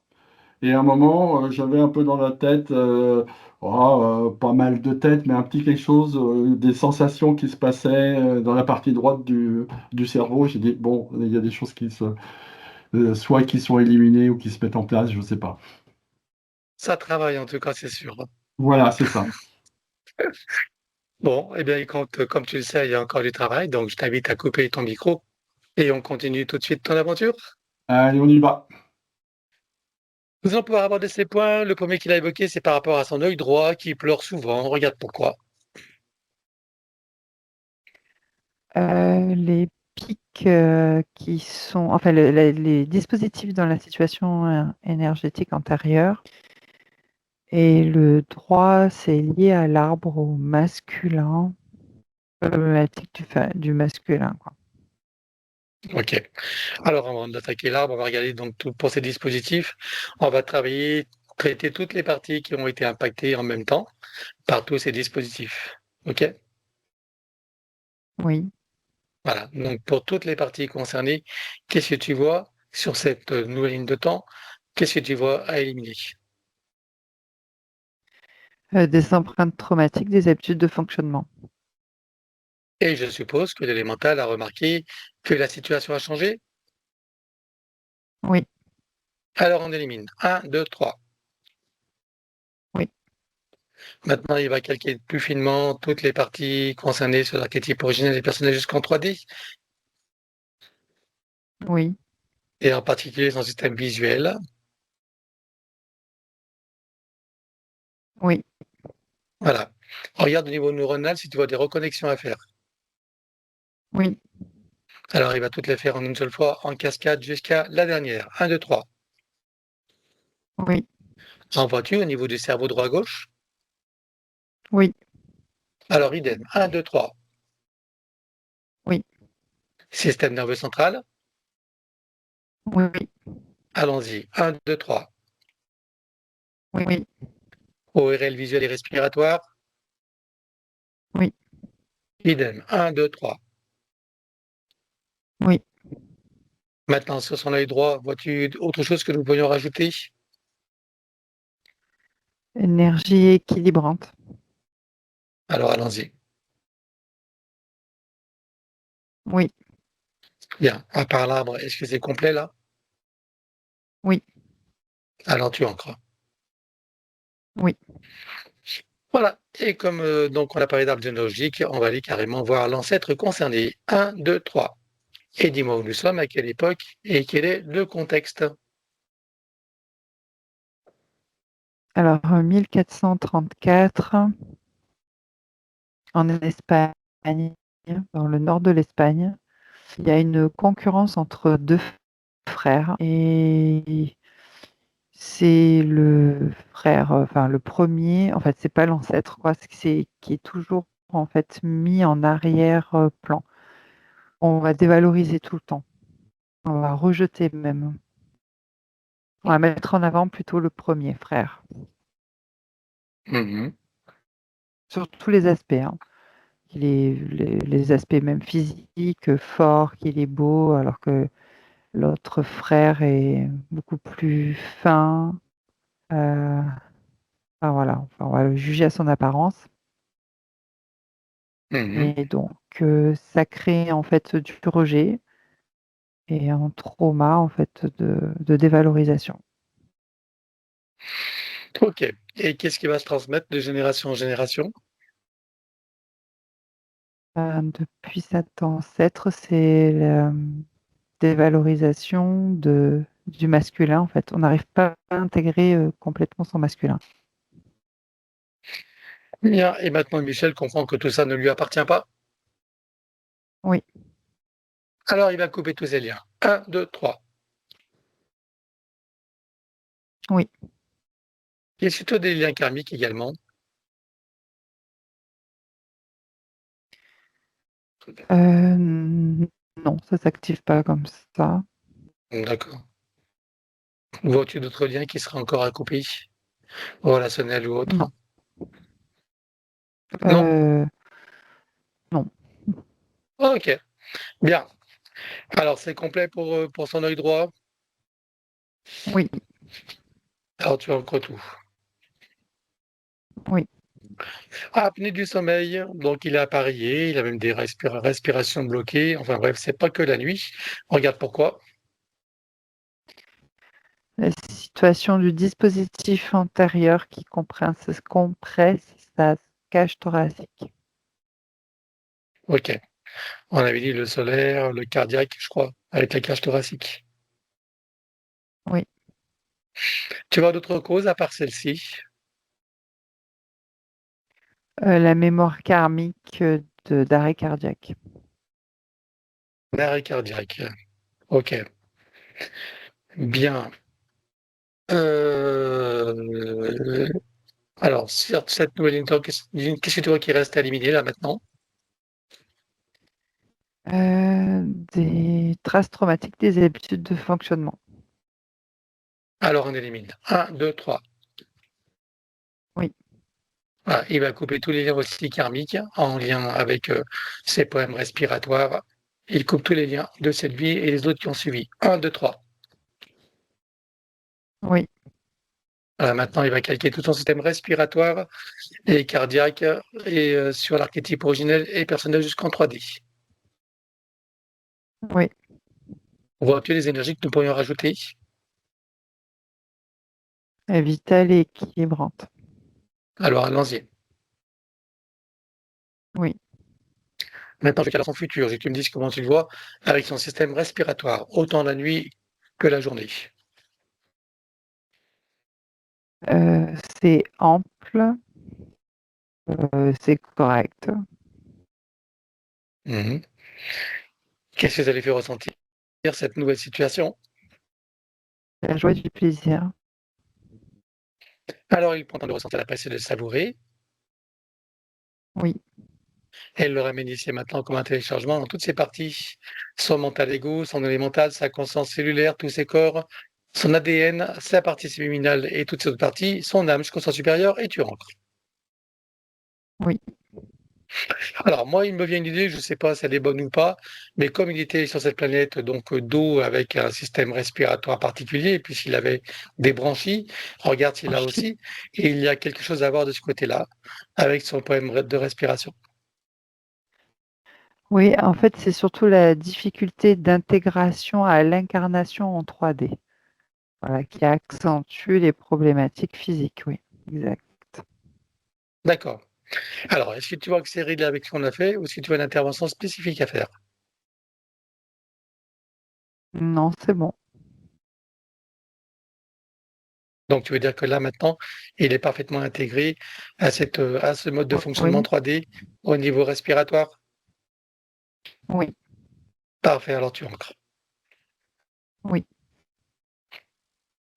Et à un moment, j'avais un peu dans la tête, pas mal de tête, mais un petit quelque chose, des sensations qui se passaient dans la partie droite du cerveau. J'ai dit, bon, il y a des choses soit qui sont éliminées ou qui se mettent en place, je ne sais pas. Ça travaille en tout cas, c'est sûr. Voilà, c'est ça. Bon, eh bien écoute, comme tu le sais, il y a encore du travail, donc je t'invite à couper ton micro et on continue tout de suite ton aventure. Allez, on y va. Nous allons pouvoir aborder ces points. Le premier qu'il a évoqué, c'est par rapport à son œil droit qui pleure souvent. Regarde pourquoi. Les pics qui sont, enfin, les dispositifs dans la situation énergétique antérieure. Et le droit, c'est lié à l'arbre au masculin, problématique du masculin, quoi. Ok. Alors, avant d'attaquer l'arbre, on va regarder donc tout pour ces dispositifs. On va traiter toutes les parties qui ont été impactées en même temps par tous ces dispositifs. Ok? Oui. Voilà. Donc, pour toutes les parties concernées, qu'est-ce que tu vois sur cette nouvelle ligne de temps? Qu'est-ce que tu vois à éliminer? Des empreintes traumatiques, des habitudes de fonctionnement. Et je suppose que l'élémental a remarqué que la situation a changé. Oui. Alors, on élimine. 1, 2, 3. Oui. Maintenant, il va calquer plus finement toutes les parties concernées sur l'archétype originel des personnages jusqu'en 3D, Oui. et en particulier son système visuel. Oui. Voilà. Regarde au niveau neuronal si tu vois des reconnexions à faire. Oui. Alors, il va toutes les faire en une seule fois, en cascade jusqu'à la dernière. 1, 2, 3. Oui. En voiture, au niveau du cerveau droit-gauche. Oui. Alors, idem. 1, 2, 3. Oui. Système nerveux central. Oui. Allons-y. 1, 2, 3. Oui. Oui. ORL visuel et respiratoire. Oui. Idem. 1, 2, 3. Oui. Maintenant, sur son œil droit, vois-tu autre chose que nous pourrions rajouter? Énergie équilibrante. Alors allons-y. Oui, Bien. À part l'arbre, est-ce que c'est complet là? oui, Alors tu ancres. oui. Voilà. Et comme donc on a parlé d'arbre généalogique, on va aller carrément voir l'ancêtre concerné. Un, 2, 3. Et dis-moi où nous sommes, à quelle époque et quel est le contexte. Alors, 1434, en Espagne, dans le nord de l'Espagne, il y a une concurrence entre deux frères et c'est le frère, enfin le premier, en fait, c'est pas l'ancêtre, quoi, c'est qui est toujours en fait mis en arrière-plan. On va dévaloriser tout le temps. On va rejeter même. On va mettre en avant plutôt le premier frère, Mhm. sur tous les aspects, hein. Les aspects même physiques, fort, qu'il est beau, alors que l'autre frère est beaucoup plus fin. Enfin voilà, enfin, on va le juger à son apparence. Mhm. Et donc, ça crée en fait du rejet et un trauma en fait de dévalorisation. Ok. Et qu'est-ce qui va se transmettre de génération en génération? Depuis cet ancêtre, c'est la dévalorisation du masculin en fait. On n'arrive pas à intégrer complètement son masculin. Bien. Et maintenant, Michel comprend que tout ça ne lui appartient pas. Oui, Alors, il va couper tous ses liens. Un, 2, 3. oui. Il y a surtout des liens karmiques également. Non, ça s'active pas comme ça. D'accord. Vois-tu d'autres liens qui seraient encore à couper, relationnels ou autres? Non, Non? non. Ok. Bien. Alors, c'est complet pour son œil droit. Oui, Alors, tu ancres tout. oui. Apnée du sommeil, donc il est appareillé, il a même des respirations bloquées. Enfin bref, c'est pas que la nuit. Regarde pourquoi. La situation du dispositif antérieur qui compresse sa cage thoracique. Ok. On avait dit le solaire, le cardiaque, je crois, avec la cage thoracique. Oui. Tu vois d'autres causes à part celle-ci? La mémoire karmique d'arrêt cardiaque. L'arrêt cardiaque. Ok. Bien. Euh, Alors, sur cette nouvelle ligne, qu'est-ce que tu vois qui reste à éliminer là maintenant? Des traces traumatiques des habitudes de fonctionnement. Alors on élimine. Un, 2, 3. Oui, Voilà, il va couper tous les liens aussi karmiques en lien avec ses problèmes respiratoires. Il coupe tous les liens de cette vie et les autres qui ont suivi. Un, 2, 3. oui, Voilà, maintenant, il va calquer tout son système respiratoire et cardiaque et sur l'archétype originel et personnel jusqu'en 3D. oui. Vois-tu les énergies que nous pourrions rajouter? Vitale et équilibrante. Alors, allons-y. Oui. Maintenant, je vais à son futur. Je veux que tu me dises comment tu le vois avec son système respiratoire, autant la nuit que la journée. C'est ample, c'est correct. Mhm. Qu'est-ce que ça lui fait ressentir, cette nouvelle situation? La joie du plaisir. Alors, il prend le temps de ressentir la presse et de le savourer. Oui, Elle le ramène ici et maintenant comme un téléchargement dans toutes ses parties, son mental égo, son élémental, sa conscience cellulaire, tous ses corps, son ADN, sa partie subliminale et toutes ses autres parties, son âme jusqu'au sens supérieur, et tu rentres. oui. Alors moi, il me vient une idée, je ne sais pas si elle est bonne ou pas, mais comme il était sur cette planète donc d'eau avec un système respiratoire particulier, et puis s'il avait des branchies, regarde s'il a aussi, et il y a quelque chose à voir de ce côté-là, avec son problème de respiration. Oui, en fait, c'est surtout la difficulté d'intégration à l'incarnation en 3D, voilà, qui accentue les problématiques physiques, oui, exact. D'accord. Alors, est-ce que tu vois que c'est réglé avec ce qu'on a fait, ou est-ce que tu vois une intervention spécifique à faire? Non, c'est bon. Donc, tu veux dire que là, maintenant, il est parfaitement intégré à ce mode de fonctionnement Oui, 3D au niveau respiratoire? oui, Parfait, alors tu ancres. oui.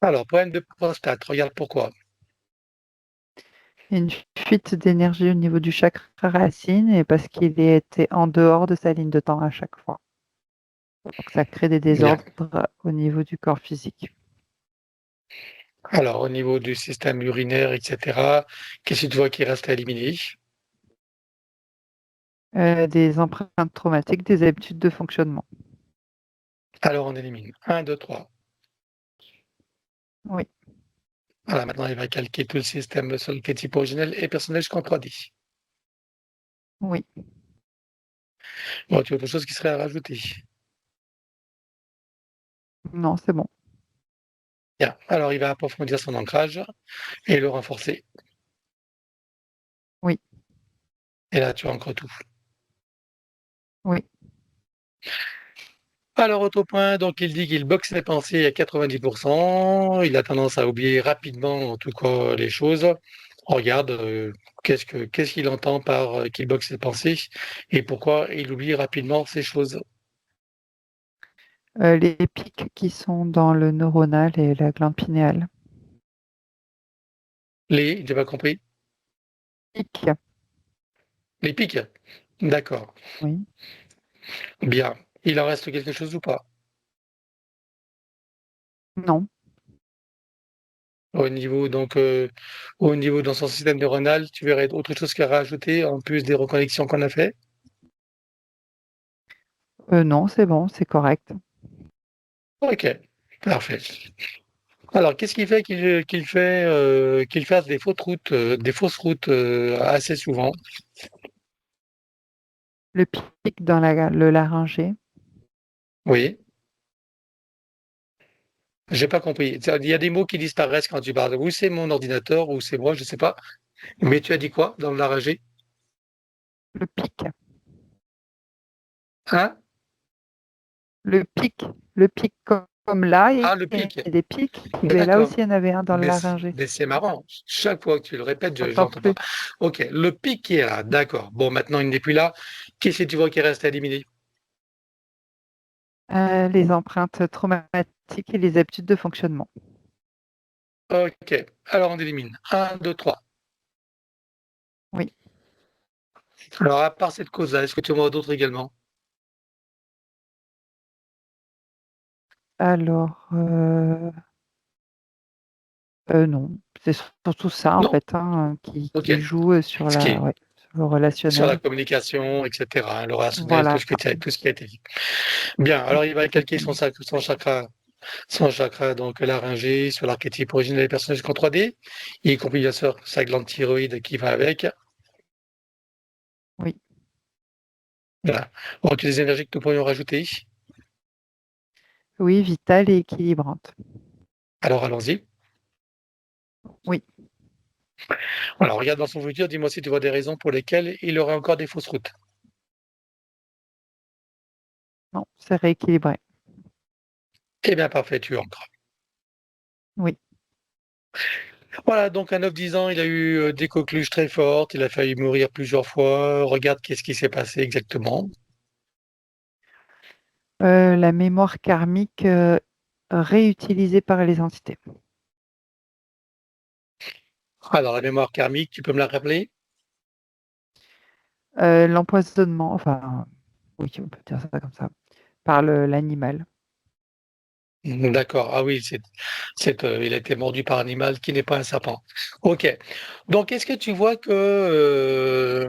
Alors, problème de prostate, regarde pourquoi. Une fuite d'énergie au niveau du chakra racine et parce qu'il était en dehors de sa ligne de temps à chaque fois. Donc ça crée des Bien. désordres au niveau du corps physique. Alors, au niveau du système urinaire, etc., qu'est-ce que tu vois qui reste à éliminer? Des empreintes traumatiques, des habitudes de fonctionnement. Alors, on élimine. Un, 2, 3. Oui, Voilà, maintenant, il va calquer tout le système sur le type originel et personnel jusqu'en 3D. oui. Bon, tu as autre chose qui serait à rajouter? Non, c'est bon. Bien. Alors, il va approfondir son ancrage et le renforcer. Oui, Et là, tu ancres tout. oui. Alors, autre point, donc il dit qu'il bloque ses pensées à 90%. Il a tendance à oublier rapidement, en tout cas, les choses. Regarde, qu'est-ce qu'il entend par qu'il bloque ses pensées et pourquoi il oublie rapidement ces choses. Les pics qui sont dans le neuronal et la glande pinéale. J'ai pas compris. Pics, Les pics. D'accord. oui. Bien. Il en reste quelque chose ou pas? Non. Au niveau, donc, au niveau dans son système neuronal, tu verrais autre chose qu'à rajouter en plus des reconnexions qu'on a fait? Non, c'est bon, c'est correct. Ok, parfait. Alors, qu'est-ce qui fait qu'il fasse des fausses routes assez souvent? Le pic dans le laryngé. Oui, j'ai pas compris. Il y a des mots qui disparaissent quand tu parles. Ou c'est mon ordinateur, ou c'est moi, je sais pas. Mais tu as dit quoi dans le laryngé? Le pic. Hein? Le pic comme là, il Ah, le y pic. a des pics. Mais là D'accord. aussi, il y en avait un dans le laryngé. Mais c'est marrant. Chaque fois que tu le répètes, je J'entends n'entends pas. plus. Ok, le pic qui est là, d'accord. Bon, maintenant il n'est plus là. Qu'est-ce que tu vois qui reste à éliminer? Les empreintes traumatiques et les habitudes de fonctionnement. Ok, alors on élimine. Un, 2, 3. Oui. Alors, à part cette cause-là, est-ce que tu en vois d'autres également? Alors, non, c'est surtout ça en Non? fait, hein, Ok. qui joue sur Ce qui la est ouais, sur le sur la relationnel. communication, etc., hein, le rationnel, Voilà. tout ce qui a été dit. Bien, alors il va calquer Exactement. son chakra donc laryngé sur l'archétype originel des personnages en 3D, y compris bien sûr sa glande thyroïde qui va avec. Oui. Voilà. Autre des énergies que nous pourrions rajouter. Oui, vitale et équilibrante. Alors allons-y. Oui. Alors regarde dans son futur, dis-moi si tu vois des raisons pour lesquelles il aurait encore des fausses routes. Non, c'est rééquilibré. Eh bien parfait, tu ancres. Oui. Voilà, donc à 9-10 ans, il a eu des coqueluches très fortes, il a failli mourir plusieurs fois. Regarde qu'est-ce qui s'est passé exactement. La mémoire karmique, réutilisée par les entités. Alors la mémoire karmique, tu peux me la rappeler? L'empoisonnement, enfin, oui, on peut dire ça comme ça, par l'animal. D'accord. Ah oui, il a été mordu par un animal qui n'est pas un serpent. Ok. Donc, est-ce que tu vois que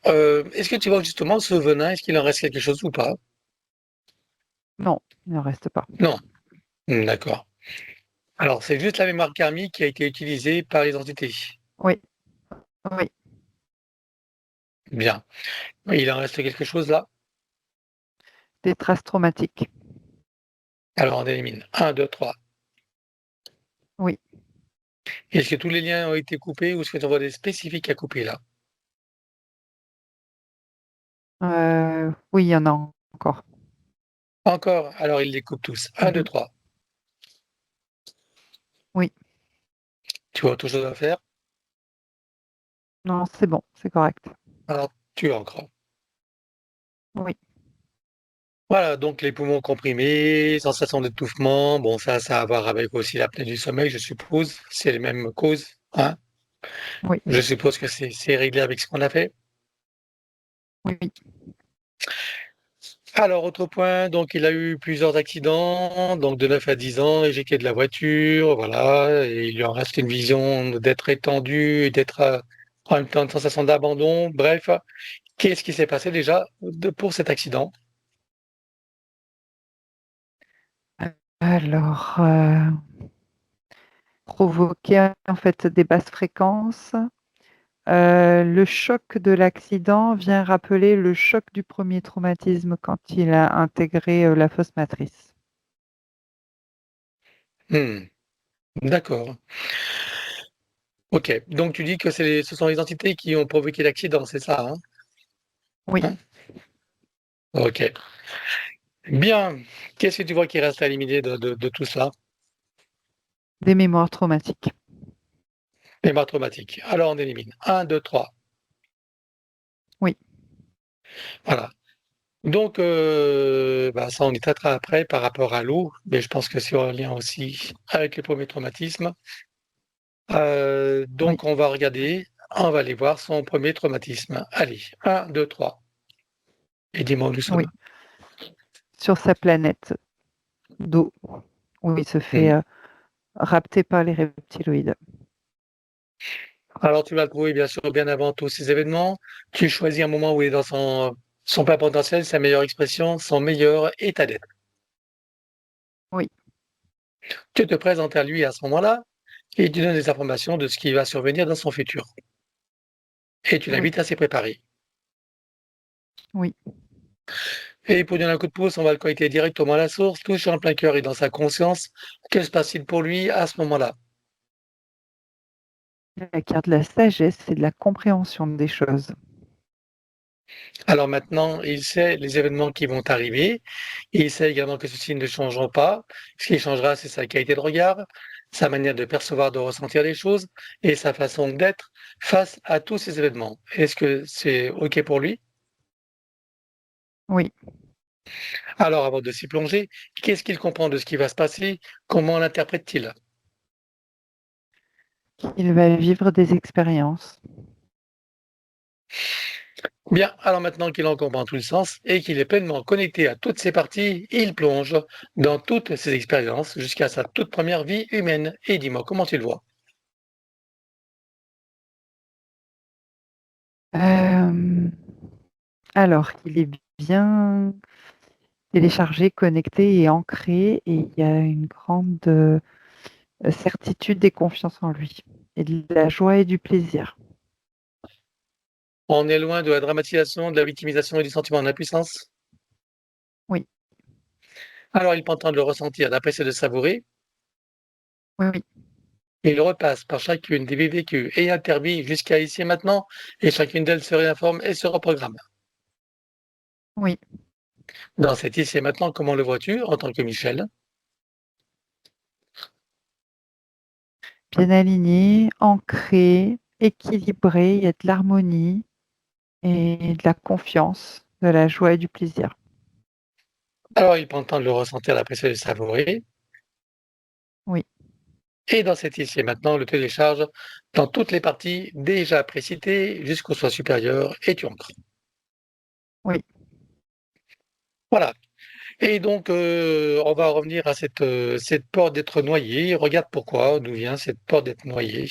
Est-ce que tu vois justement ce venin, est-ce qu'il en reste quelque chose ou pas? Non, il n'en reste pas. Non. D'accord. Alors, c'est juste la mémoire karmique qui a été utilisée par les entités. Oui, oui, Bien. Il en reste quelque chose là? des traces traumatiques. Alors, on élimine. Un, 2, 3. Oui, Est-ce que tous les liens ont été coupés ou est-ce que tu en vois des spécifiques à couper là? oui, il y en a encore. Encore? Alors, il les coupe tous. Un, 2, Mhm. 3. Oui, Tu vois autre chose à faire? non, c'est bon, c'est correct. Alors, tu ancres. Oui, Voilà, donc les poumons comprimés, sensation d'étouffement, bon ça a à voir avec aussi l'apnée du sommeil, je suppose. C'est les mêmes causes, hein? oui, Je suppose que c'est réglé avec ce qu'on a fait. oui, oui. Alors, autre point, donc il a eu plusieurs accidents, donc de 9 à 10 ans, éjecté de la voiture, voilà, et il lui en reste une vision d'être étendu, et d'être en même temps une sensation d'abandon. Bref, qu'est-ce qui s'est passé déjà pour cet accident? Alors, provoquer en fait des basses fréquences. Le choc de l'accident vient rappeler le choc du premier traumatisme quand il a intégré la fosse matrice. Hmm, d'accord. Ok, donc tu dis que ce sont les entités qui ont provoqué l'accident, c'est ça, hein? Oui, Hein. Ok. Bien. Qu'est-ce que tu vois qui reste à éliminer de tout ça? des mémoires traumatiques. Mémoire traumatique. Alors on élimine. Un, 2, 3. Oui, Voilà. Donc, bah, ça, on y traitera après par rapport à l'eau, mais je pense que c'est en lien aussi avec les premiers traumatismes. oui, Donc, on va regarder, on va aller voir son premier traumatisme. Allez, un, 2, 3. Et dis-moi où nous sommes. oui. Sur sa planète d'eau, où il se fait Hmm. rapter par les reptiloïdes. Alors, tu vas le trouver bien sûr bien avant tous ces événements. Tu choisis un moment où il est dans son plein potentiel, sa meilleure expression, son meilleur état d'être. Oui, Tu te présentes à lui à ce moment-là et tu donnes des informations de ce qui va survenir dans son futur. Et tu oui, l'invites à s'y préparer. oui. Et pour donner un coup de pouce, on va le connecter directement à la source, toucher en plein cœur et dans sa conscience. Que se passe-t-il pour lui à ce moment-là? La carte de la sagesse et de la compréhension des choses. Alors maintenant, il sait les événements qui vont arriver. Il sait également que ceux-ci ne changeront pas. Ce qui changera, c'est sa qualité de regard, sa manière de percevoir, de ressentir les choses et sa façon d'être face à tous ces événements. Est-ce que c'est OK pour lui? Oui, Alors, avant de s'y plonger, qu'est-ce qu'il comprend de ce qui va se passer? Comment l'interprète-t-il? il va vivre des expériences. Bien, alors maintenant qu'il en comprend tout le sens et qu'il est pleinement connecté à toutes ses parties, il plonge dans toutes ses expériences jusqu'à sa toute première vie humaine. Et dis-moi, comment tu le vois? Euh, alors, il est bien téléchargé, connecté et ancré, et il y a une grande certitude et confiance en lui, et de la joie et du plaisir. On est loin de la dramatisation, de la victimisation et du sentiment d'impuissance. Oui, Alors il prend le temps de le ressentir, d'apprécier, de savourer. oui, oui, Il repasse par chacune des vies vécues et intervie jusqu'à ici et maintenant, et chacune d'elles se réinforme et se reprogramme. oui. Dans cet ici et maintenant, comment le vois-tu en tant que Michel? Bien aligné, ancré, équilibré, il y a de l'harmonie et de la confiance, de la joie et du plaisir. Alors il prend le temps de le ressentir, d'apprécier, de le savourer. Oui, Et dans cet ici et maintenant, le télécharge dans toutes les parties déjà précitées jusqu'au soi supérieur et tu ancres. oui. Voilà. Et donc, on va revenir à cette peur d'être noyé. Regarde pourquoi, d'où vient cette peur d'être noyé.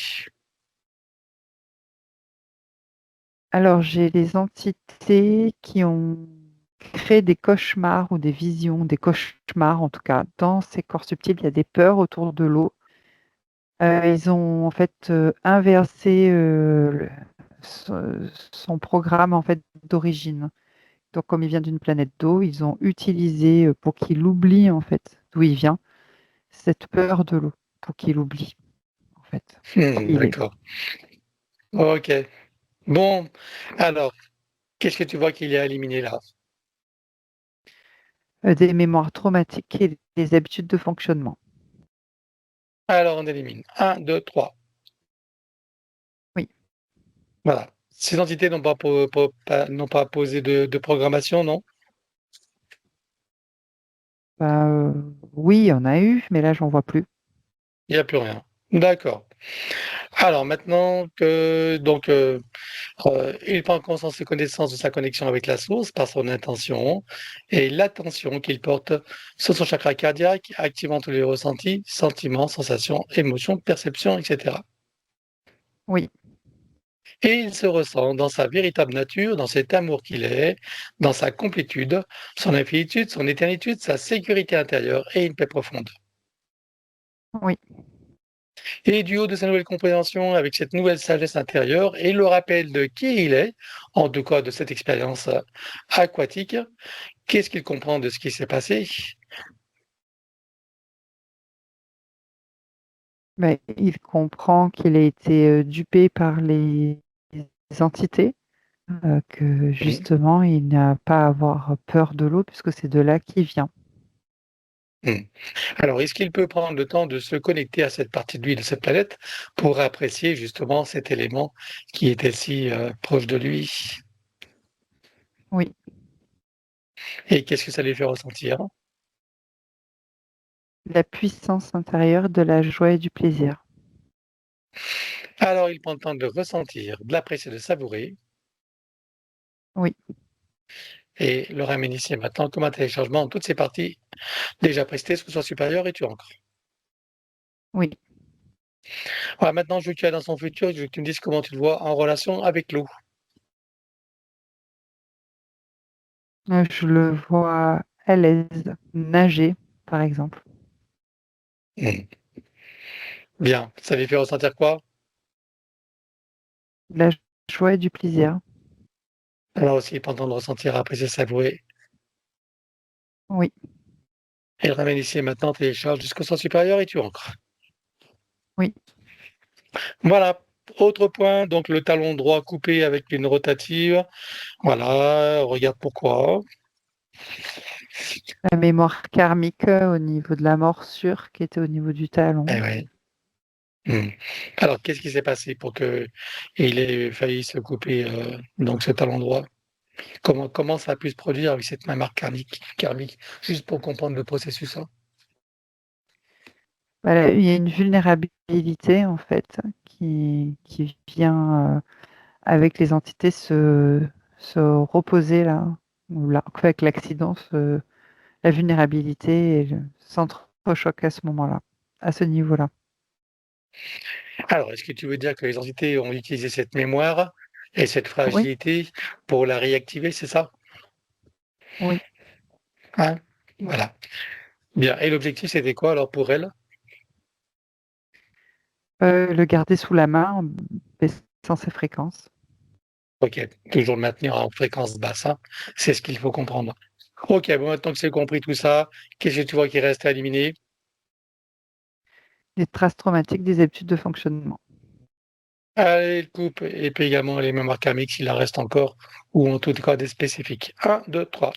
Alors, j'ai les entités qui ont créé des cauchemars ou des visions, des cauchemars en tout cas. Dans ces corps subtils, il y a des peurs autour de l'eau. Ils ont en fait inversé son programme en fait d'origine. Donc, comme il vient d'une planète d'eau, ils ont utilisé pour qu'il oublie en fait d'où il vient cette peur de l'eau, pour qu'il oublie en fait qui il est. D'accord. Ok. Bon, alors, qu'est-ce que tu vois qu'il y a à éliminer là? Des mémoires traumatiques et des habitudes de fonctionnement. Alors, on élimine. Un, 2, 3. Oui. Voilà. Ces entités n'ont pas posé de programmation, non? Bah, oui, il y en a eu, mais là, j'en vois plus. Il n'y a plus rien. D'accord. Alors maintenant que il prend conscience et connaissance de sa connexion avec la source par son intention et l'attention qu'il porte sur son chakra cardiaque, activant tous les ressentis, sentiments, sensations, émotions, perceptions, etc. Oui, Et il se ressent dans sa véritable nature, dans cet amour qu'il est, dans sa complétude, son infinitude, son éternitude, sa sécurité intérieure et une paix profonde. oui. Et du haut de sa nouvelle compréhension, avec cette nouvelle sagesse intérieure et le rappel de qui il est, en tout cas de cette expérience aquatique, qu'est-ce qu'il comprend de ce qui s'est passé? Mais il comprend qu'il a été dupé par les entités, que Mmh. justement, il n'a pas à avoir peur de l'eau puisque c'est de là qu'il vient. Mmh. Alors, est-ce qu'il peut prendre le temps de se connecter à cette partie de lui, de cette planète, pour apprécier justement cet élément qui était si proche de lui? Oui, Et qu'est-ce que ça lui fait ressentir? la puissance intérieure de la joie et du plaisir. Alors, il prend le temps de ressentir, de l'apprécier, de savourer, Oui, et le ramène ici et maintenant comme un téléchargement en toutes ces parties déjà prestées, que ce soit supérieur et tu ancres. oui. Voilà, maintenant, je veux que tu ailles dans son futur, je veux que tu me dises comment tu le vois en relation avec l'eau. Je le vois à l'aise nager, par exemple. Mmh. Bien, ça lui fait ressentir quoi? La joie et du plaisir. Alors aussi, pendant de ressentir, apprécier, savourer. Oui, Et le ramène ici et maintenant, télécharge jusqu'au sens supérieur et tu ancres. oui. Voilà. Autre point, donc le talon droit coupé avec une rotative. Voilà, regarde pourquoi. La mémoire karmique au niveau de la morsure qui était au niveau du talon. Eh oui. Mmh. Alors, qu'est-ce qui s'est passé pour que il ait failli se couper, donc ce talon droit? Comment ça a pu se produire avec cette mémoire karmique? Juste pour comprendre le processus, hein. Voilà, il y a une vulnérabilité en fait qui vient, avec les entités se reposer là, ou là, avec l'accident, la vulnérabilité et le s'entrechoquent à ce moment-là, à ce niveau-là. Alors, est-ce que tu veux dire que les entités ont utilisé cette mémoire et cette Oui, fragilité pour la réactiver, c'est ça? oui. Hein? Voilà. Bien, et l'objectif, c'était quoi alors pour elle? Le garder sous la main en baissant ses fréquences. OK, toujours le maintenir en fréquence basse, hein, c'est ce qu'il faut comprendre. OK, bon, maintenant que c'est compris tout ça, qu'est-ce que tu vois qui reste à éliminer? Des traces traumatiques, des habitudes de fonctionnement. Allez, le coupe et puis également les mémoires karmiques s'il en reste encore ou en tout cas des spécifiques. 1, 2, 3.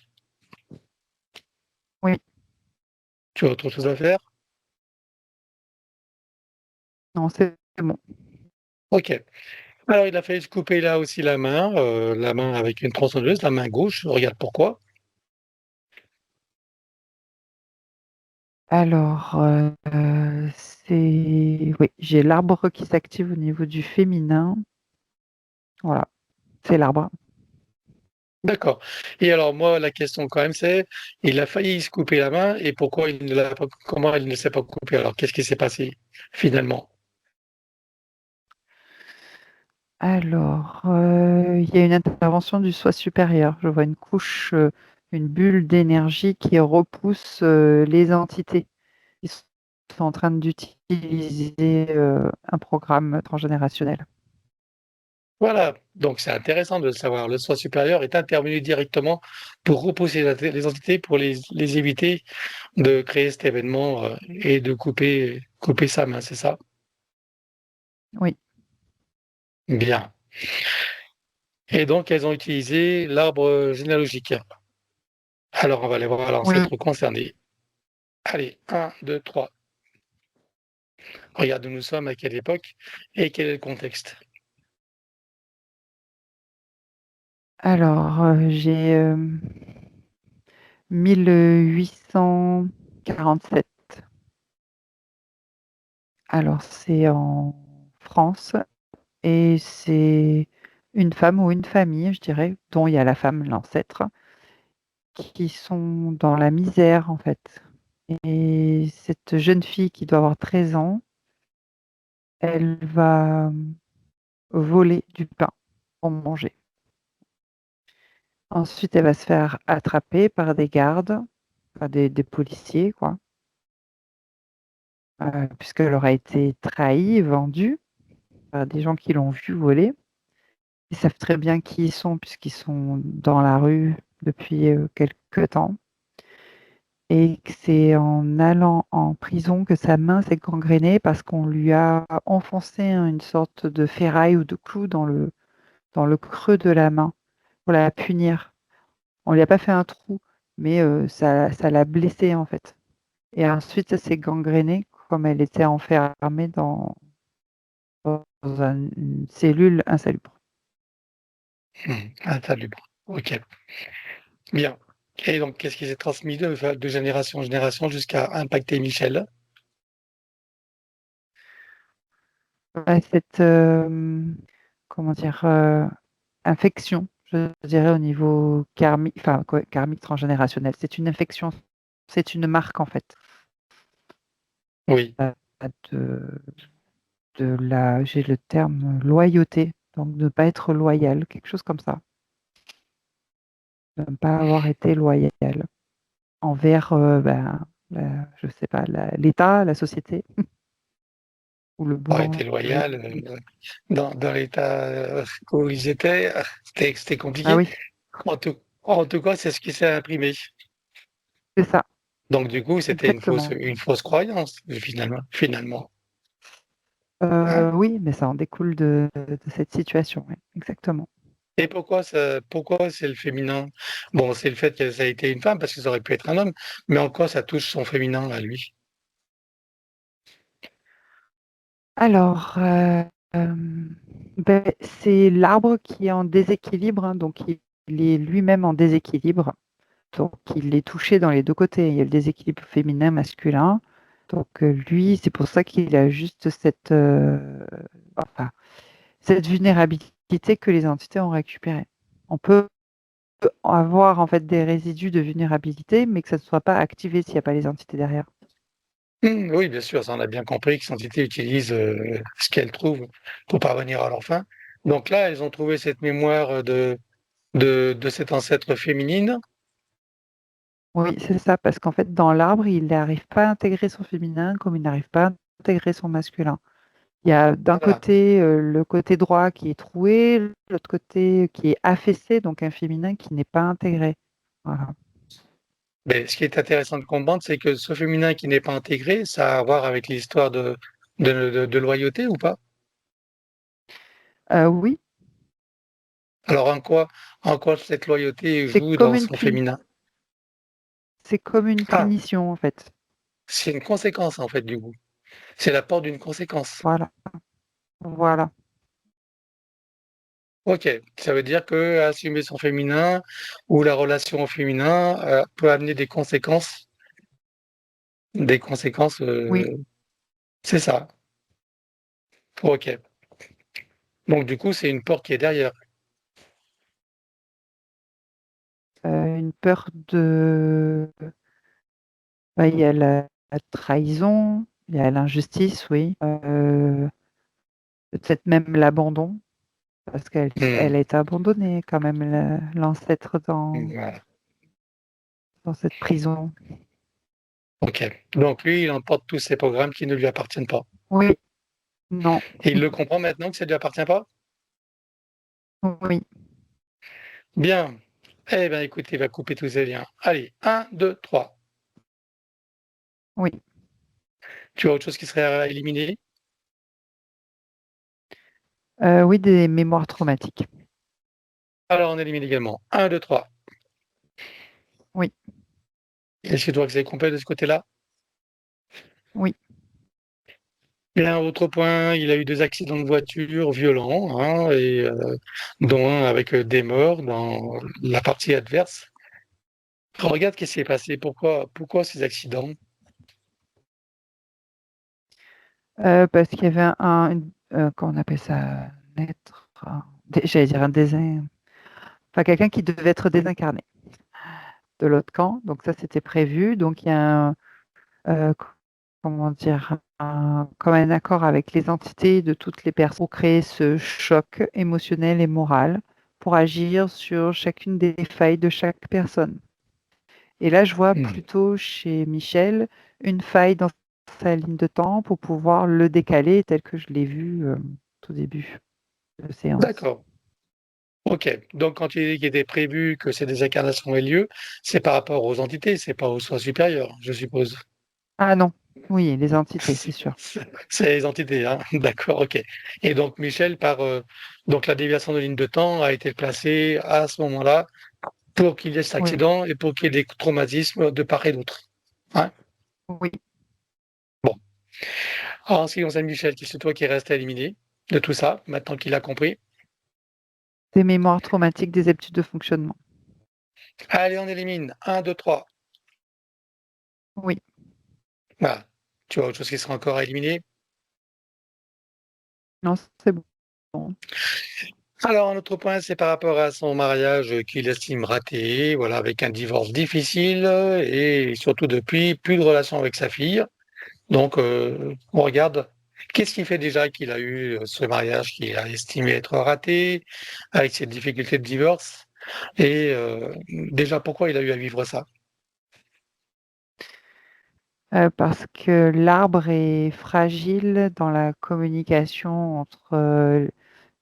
Oui, Tu as autre chose à faire? non, c'est bon. OK. Alors il a fallu se couper là aussi la main avec une tronçonneuse, la main gauche, regarde pourquoi. Alors, c'est oui, j'ai l'arbre qui s'active au niveau du féminin. Voilà, c'est l'arbre. D'accord. Et alors moi, la question quand même, c'est, il a failli se couper la main et pourquoi il ne l'a pas comment il ne s'est pas coupé alors? Qu'est-ce qui s'est passé finalement? Alors, il y a une intervention du soi supérieur. Je vois une couche, une bulle d'énergie qui repousse les entités qui sont en train d'utiliser un programme transgénérationnel. Voilà, donc c'est intéressant de le savoir. Le soi supérieur est intervenu directement pour repousser les entités, pour les éviter de créer cet événement et de couper sa main, c'est ça? Oui. Bien. Et donc, elles ont utilisé l'arbre généalogique. Alors, on va aller voir Oui. l'ancêtre concerné. Allez, un, 2, 3. Regarde où nous sommes, à quelle époque et quel est le contexte. Alors, j'ai 1847. Alors, c'est en France et c'est une femme ou une famille, je dirais, dont il y a la femme, l'ancêtre, qui sont dans la misère, en fait. Et cette jeune fille qui doit avoir 13 ans, elle va voler du pain pour manger. Ensuite, elle va se faire attraper par des gardes, enfin des policiers, quoi, puisqu'elle aura été trahie, vendue par des gens qui l'ont vue voler. Ils savent très bien qui ils sont puisqu'ils sont dans la rue depuis quelque temps. Et que c'est en allant en prison que sa main s'est gangrénée parce qu'on lui a enfoncé une sorte de ferraille ou de clou dans le creux de la main pour la punir. On lui a pas fait un trou, mais ça l'a blessée en fait. Et ensuite, ça s'est gangréné comme elle était enfermée dans une cellule insalubre. Insalubre. Ok, bien. Et donc, qu'est-ce qui s'est transmis de génération en génération jusqu'à impacter Michel? Cette, comment dire, infection, je dirais au niveau karmique, enfin quoi, karmique transgénérationnel. C'est une infection, c'est une marque en fait Oui, de, j'ai le terme loyauté, donc de ne pas être loyal, quelque chose comme ça, de ne pas avoir été loyal envers, je sais pas, l'État, la société ou le aurait été boulanger. loyal dans l'état où ils étaient, c'était Ah compliqué. oui, En tout cas, c'est ce qui s'est imprimé. c'est ça, Donc, du coup, c'était exactement. une fausse croyance, finalement. Hein. Oui, mais ça en découle de cette situation, ouais, exactement. Et pourquoi c'est le féminin? Bon, c'est le fait que ça a été une femme, parce que ça aurait pu être un homme, mais en quoi ça touche son féminin à lui? Alors, c'est l'arbre qui est en déséquilibre, hein, donc il est lui-même en déséquilibre. Donc, il est touché dans les deux côtés. Il y a le déséquilibre féminin, masculin. Donc, lui, c'est pour ça qu'il a juste enfin, cette vulnérabilité que les entités ont récupérée. On peut avoir en fait des résidus de vulnérabilité, mais que ça ne soit pas activé s'il n'y a pas les entités derrière. Oui, bien sûr, ça on a bien compris que l'entité utilise ce qu'elle trouve pour parvenir à leur fin. Donc là, elles ont trouvé cette mémoire de cet ancêtre féminine. Oui, c'est ça, parce qu'en fait, dans l'arbre, il n'arrive pas à intégrer son féminin comme il n'arrive pas à intégrer son masculin. Il y a d'un Voilà. côté le côté droit qui est troué, l'autre côté qui est affaissé, donc un féminin qui n'est pas intégré. Voilà. Mais ce qui est intéressant de comprendre, c'est que ce féminin qui n'est pas intégré, ça a à voir avec l'histoire de loyauté ou pas? Oui, Alors en quoi cette loyauté c'est joue comme dans une son féminin? c'est comme une Ah, punition en fait. c'est une conséquence en fait du coup. C'est l'apport d'une conséquence. Voilà, voilà. Ok, ça veut dire que assumer son féminin ou la relation au féminin peut amener des conséquences. Oui, C'est ça. Ok. Donc du coup, c'est une porte qui est derrière. une peur de. Il y a la trahison, il y a l'injustice, oui. Peut-être même l'abandon. parce qu'elle Hmm. elle a été abandonnée quand même, l'ancêtre Voilà. dans cette prison. Ok. Donc lui, il emporte tous ces programmes qui ne lui appartiennent pas. Oui, non, Et il le comprend maintenant que ça ne lui appartient pas? oui. Bien. Eh bien, écoute, il va couper tous ses liens. Allez, un, 2, 3. Oui, Tu as autre chose qui serait à éliminer? oui, des mémoires traumatiques. Alors, on élimine également. Un, 2, 3. Oui, Est-ce que tu vois que c'est complet de ce côté-là? oui, Bien, autre point, il a eu deux accidents de voiture violents, hein, dont un avec des morts dans la partie adverse. Regarde ce qui s'est passé. Pourquoi ces accidents? parce qu'il y avait comment on appelle ça? Un être, j'allais dire un enfin quelqu'un qui devait être désincarné de l'autre camp, donc ça c'était prévu. Donc il y a heu, c comment dire? Comme un accord avec les entités de toutes les personnes pour créer ce choc émotionnel et moral, pour agir sur chacune des failles de chaque personne. Et là, je vois Hmm. plutôt chez Michel une faille dans sa ligne de temps pour pouvoir le décaler tel que je l'ai vu, au début de séance. D'accord. Ok. Donc, quand tu dis qu'il était prévu que ces désincarnations aient lieu, c'est par rapport aux entités, c'est pas aux soi supérieurs, je suppose. Ah non, oui, les entités, c'est sûr. C'est les entités, hein. D'accord, ok. Et donc, Michel, donc la déviation de ligne de temps a été placée à ce moment-là pour qu'il y ait cet Oui, accident et pour qu'il y ait des traumatismes de part et d'autre. Hein. oui. Bon. Alors, en ce qui concerne Michel, c'est toi qui reste à éliminer de tout ça, maintenant qu'il a compris. Des mémoires traumatiques, des habitudes de fonctionnement. Allez, on élimine. Un, 2, 3. Oui, Voilà. Tu as autre chose qui sera encore à éliminer? non, c'est bon. Alors, un autre point, c'est par rapport à son mariage qu'il estime raté, voilà, avec un divorce difficile et surtout depuis, plus de relation avec sa fille. Donc, on regarde qu'est-ce qui fait déjà qu'il a eu ce mariage qu'il a estimé être raté, avec ses difficultés de divorce, et déjà pourquoi il a eu à vivre ça. Parce que l'arbre est fragile dans la communication entre,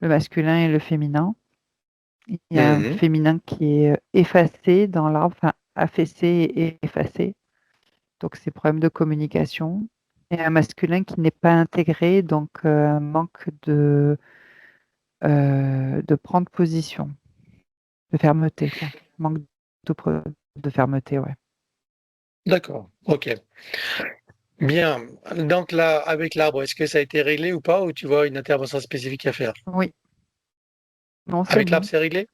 le masculin et le féminin. Il y a un Mhm. féminin qui est, effacé dans l'arbre, enfin affaissé et effacé, donc c'est problème de communication, et un masculin qui n'est pas intégré, donc un manque de prendre position, de fermeté quoi. Manque de fermeté, ouais. D'accord, ok. Bien. Donc là, avec l'arbre, est-ce que ça a été réglé ou pas, ou tu vois une intervention spécifique à faire? Oui, non, c'est Avec l'arbre, bon. c'est réglé?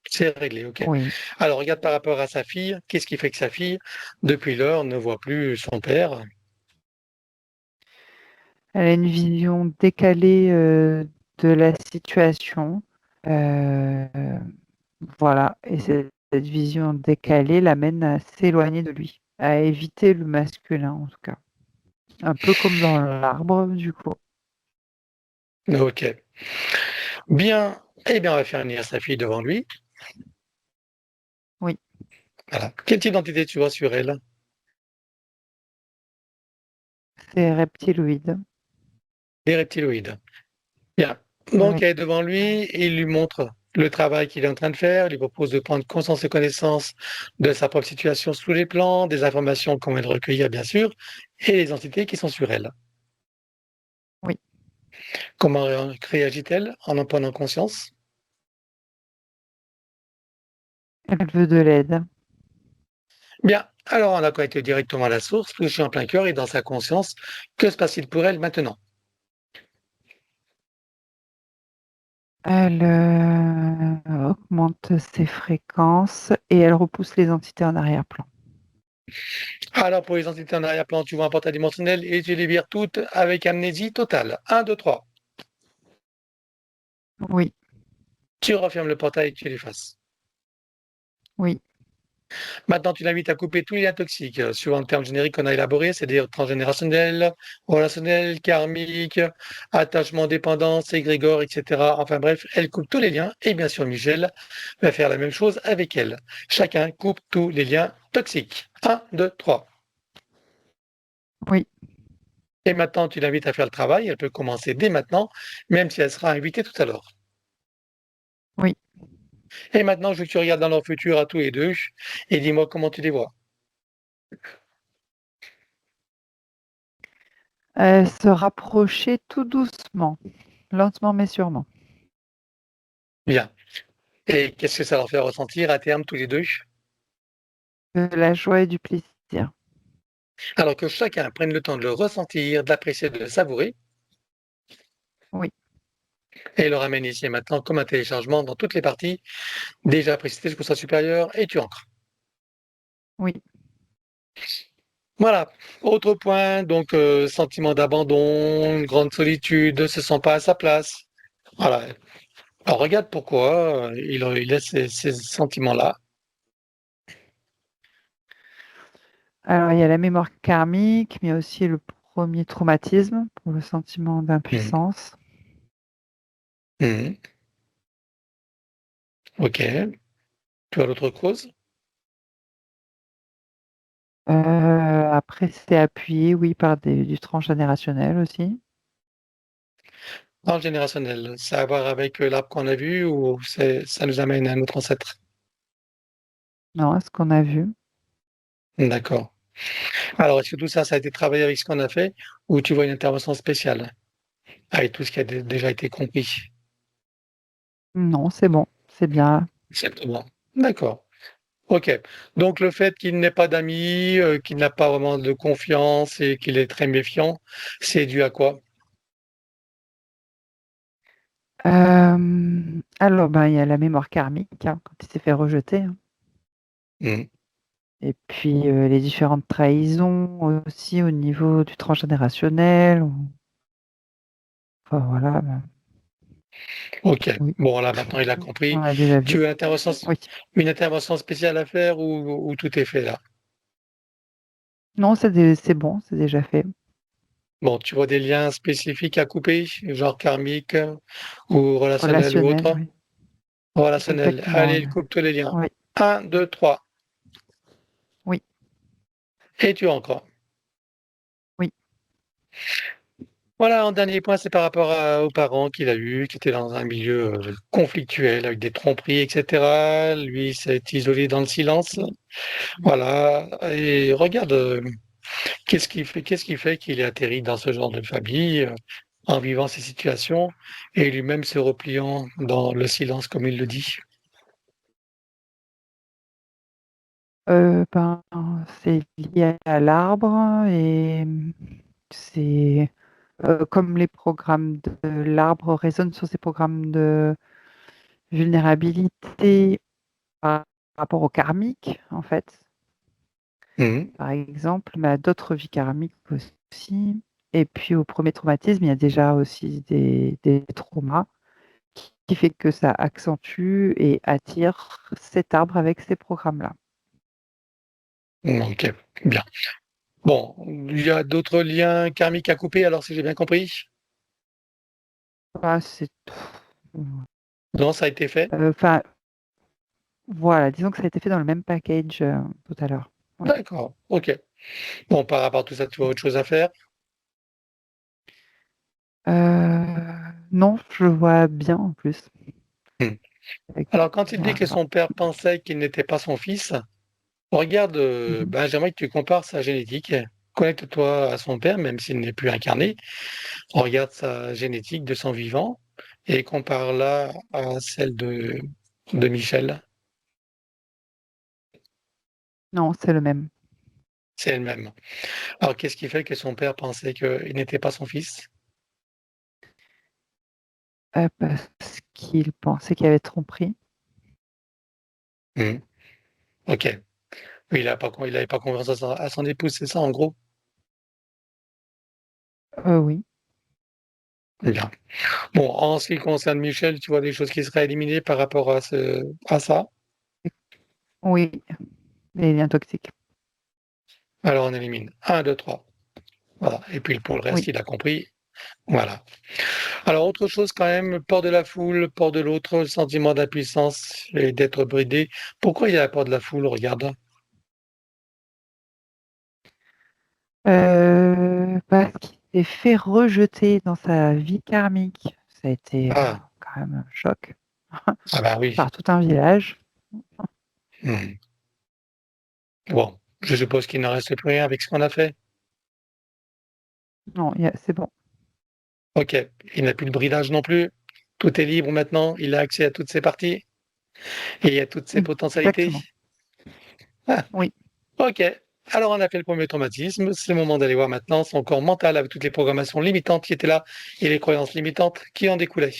C'est réglé, ok. Oui. Alors, regarde par rapport à sa fille, qu'est-ce qui fait que sa fille, depuis lors, ne voit plus son père? Elle a une vision décalée, de la situation, heu, voilà, et cette vision décalée l'amène à s'éloigner de lui, à éviter le masculin en tout cas. Un peu comme dans l'arbre du coup. Ok. Bien. Eh bien, on va faire venir sa fille devant lui. Oui, Voilà. Quelle type d'identité tu vois sur elle? c'est reptiloïde. Les reptiloïdes. Bien. Donc, Oui. elle est devant lui et il lui montre le travail qu'il est en train de faire. Il lui propose de prendre conscience et connaissance de sa propre situation sous les plans, des informations qu'on vient de recueillir, bien sûr, et les entités qui sont sur elle. Oui, Comment réagit-elle en prenant conscience? elle veut de l'aide. Bien. Alors, on a connecté directement à la source, touché en plein cœur et dans sa conscience. Que se passe-t-il pour elle maintenant? Elle, augmente ses fréquences et elle repousse les entités en arrière-plan. Alors, pour les entités en arrière-plan, tu vois un portail dimensionnel et tu les vires toutes avec amnésie totale. Un, 2, 3. Oui, Tu refermes le portail et tu l'effaces. oui. Maintenant, tu l'invites à couper tous les liens toxiques, suivant le terme générique qu'on a élaboré, c'est-à-dire transgénérationnel, relationnel, karmique, attachement, dépendance, égrégore, etc. Enfin bref, elle coupe tous les liens et bien sûr, Michel va faire la même chose avec elle. Chacun coupe tous les liens toxiques. 1, 2, 3. Oui. Et maintenant, tu l'invites à faire le travail. Elle peut commencer dès maintenant, même si elle sera invitée tout à l'heure. Oui. Et maintenant, je veux que tu regardes dans leur futur à tous les deux et dis-moi comment tu les vois. Se rapprocher tout doucement, lentement mais sûrement. Bien. Et qu'est-ce que ça leur fait ressentir à terme tous les deux? De la joie et du plaisir. Alors que chacun prenne le temps de le ressentir, de l'apprécier, de le savourer, Oui. et le ramène ici et maintenant comme un téléchargement dans toutes les parties déjà précitées jusqu'au stade supérieur, et tu ancres. Oui. Voilà. Autre point, donc sentiment d'abandon, une grande solitude, ne se sent pas à sa place. Voilà. Alors regarde pourquoi il a ces sentiments-là. Alors, il y a la mémoire karmique, mais il y a aussi le premier traumatisme pour le sentiment Mhm. d'impuissance. Mhm. Ok. Tu as d'autres causes? Après, c'est appuyé, oui, par du transgénérationnel aussi. Transgénérationnel, ça a à voir avec l'arbre qu'on a vu ou ça nous amène à notre ancêtre? Non, ce qu'on a vu. D'accord. Alors, est-ce que tout ça, ça a été travaillé avec ce qu'on a fait ou tu vois une intervention spéciale avec tout ce qui a déjà été compris? Non, c'est bon, c'est bien. Exactement. D'accord. OK. Donc, le fait qu'il n'ait pas d'amis, qu'il n'a pas vraiment de confiance et qu'il est très méfiant, c'est dû à quoi? Alors, ben, il y a la mémoire karmique, hein, quand il s'est fait rejeter, hein. Mmh. Et puis, les différentes trahisons aussi au niveau du transgénérationnel. Enfin, voilà, ben, OK. oui, Bon, là, maintenant, il a compris. on a déjà Tu vu. veux Oui. une intervention spéciale à faire ou tout est fait là? Non, c'est bon, c'est déjà fait. Bon, tu vois des liens spécifiques à couper, genre karmique ou relationnel ou Relationnel, autre? oui. Relationnel. Exactement, Allez, oui. il coupe tous les liens. Oui, 1, 2, 3. oui, Et tu encore. oui. Voilà, un dernier point, c'est par rapport aux parents qu'il a eu, qui étaient dans un milieu conflictuel, avec des tromperies, etc. Lui, il s'est isolé dans le silence. Voilà. Et regarde, qu'est-ce qui fait qu'il est atterri dans ce genre de famille, en vivant ces situations, et lui-même se repliant dans le silence, comme il le dit. Ben, c'est lié à l'arbre et c'est, comme les programmes de l'arbre résonnent sur ces programmes de vulnérabilité par rapport au karmique, en fait, Mhm. par exemple, mais à d'autres vies karmiques aussi. Et puis au premier traumatisme, il y a déjà aussi des traumas qui fait que ça accentue et attire cet arbre avec ces programmes-là. Ok, bien. Bon, il y a d'autres liens karmiques à couper, alors si j'ai bien compris? Ah, c'est Non, ça a été fait? enfin, voilà, disons que ça a été fait dans le même package, tout à l'heure. Oui. D'accord, ok. Bon, par rapport à tout ça, tu as autre chose à faire? Non, je le vois bien en plus Hmm. avec Alors, quand il dit que l'arbre. son père pensait qu'il n'était pas son fils, regarde, Mmh. ben, j'aimerais que tu compares sa génétique. Connecte-toi à son père, même s'il n'est plus incarné. Regarde sa génétique de son vivant et compare-la à celle de Michel. Non, c'est le même. C'est elle-même. Alors, qu'est-ce qui fait que son père pensait qu'il n'était pas son fils? Parce qu'il pensait qu'il y avait tromperie. Hmm. Ok. Il avait pas confiance à son épouse, c'est ça, en gros? Oui. Bien. Bon, en ce qui concerne Michel, tu vois des choses qui seraient éliminées par rapport à ça? Oui. les liens toxiques. Alors on élimine 1, 2, 3. Voilà. Et puis pour le reste, Oui. il a compris. Voilà. Alors autre chose quand même, peur de la foule, peur de l'autre, le sentiment d'impuissance et d'être bridé. Pourquoi il y a la peur de la foule? Regarde. Parce qu'il s'est fait rejeter dans sa vie karmique. Ça a été Ah, quand même un choc ah bah oui. par tout un village. Hmm. Bon, je suppose qu'il n'en reste plus rien avec ce qu'on a fait. Non, c'est bon. Ok, il n'a plus de bridage non plus. Tout est libre maintenant. Il a accès à toutes ses parties et à toutes ses potentialités. Exactement. Ah, Oui. ok. Alors, on a fait le premier traumatisme. C'est le moment d'aller voir maintenant son corps mental avec toutes les programmations limitantes qui étaient là et les croyances limitantes qui en découlaient.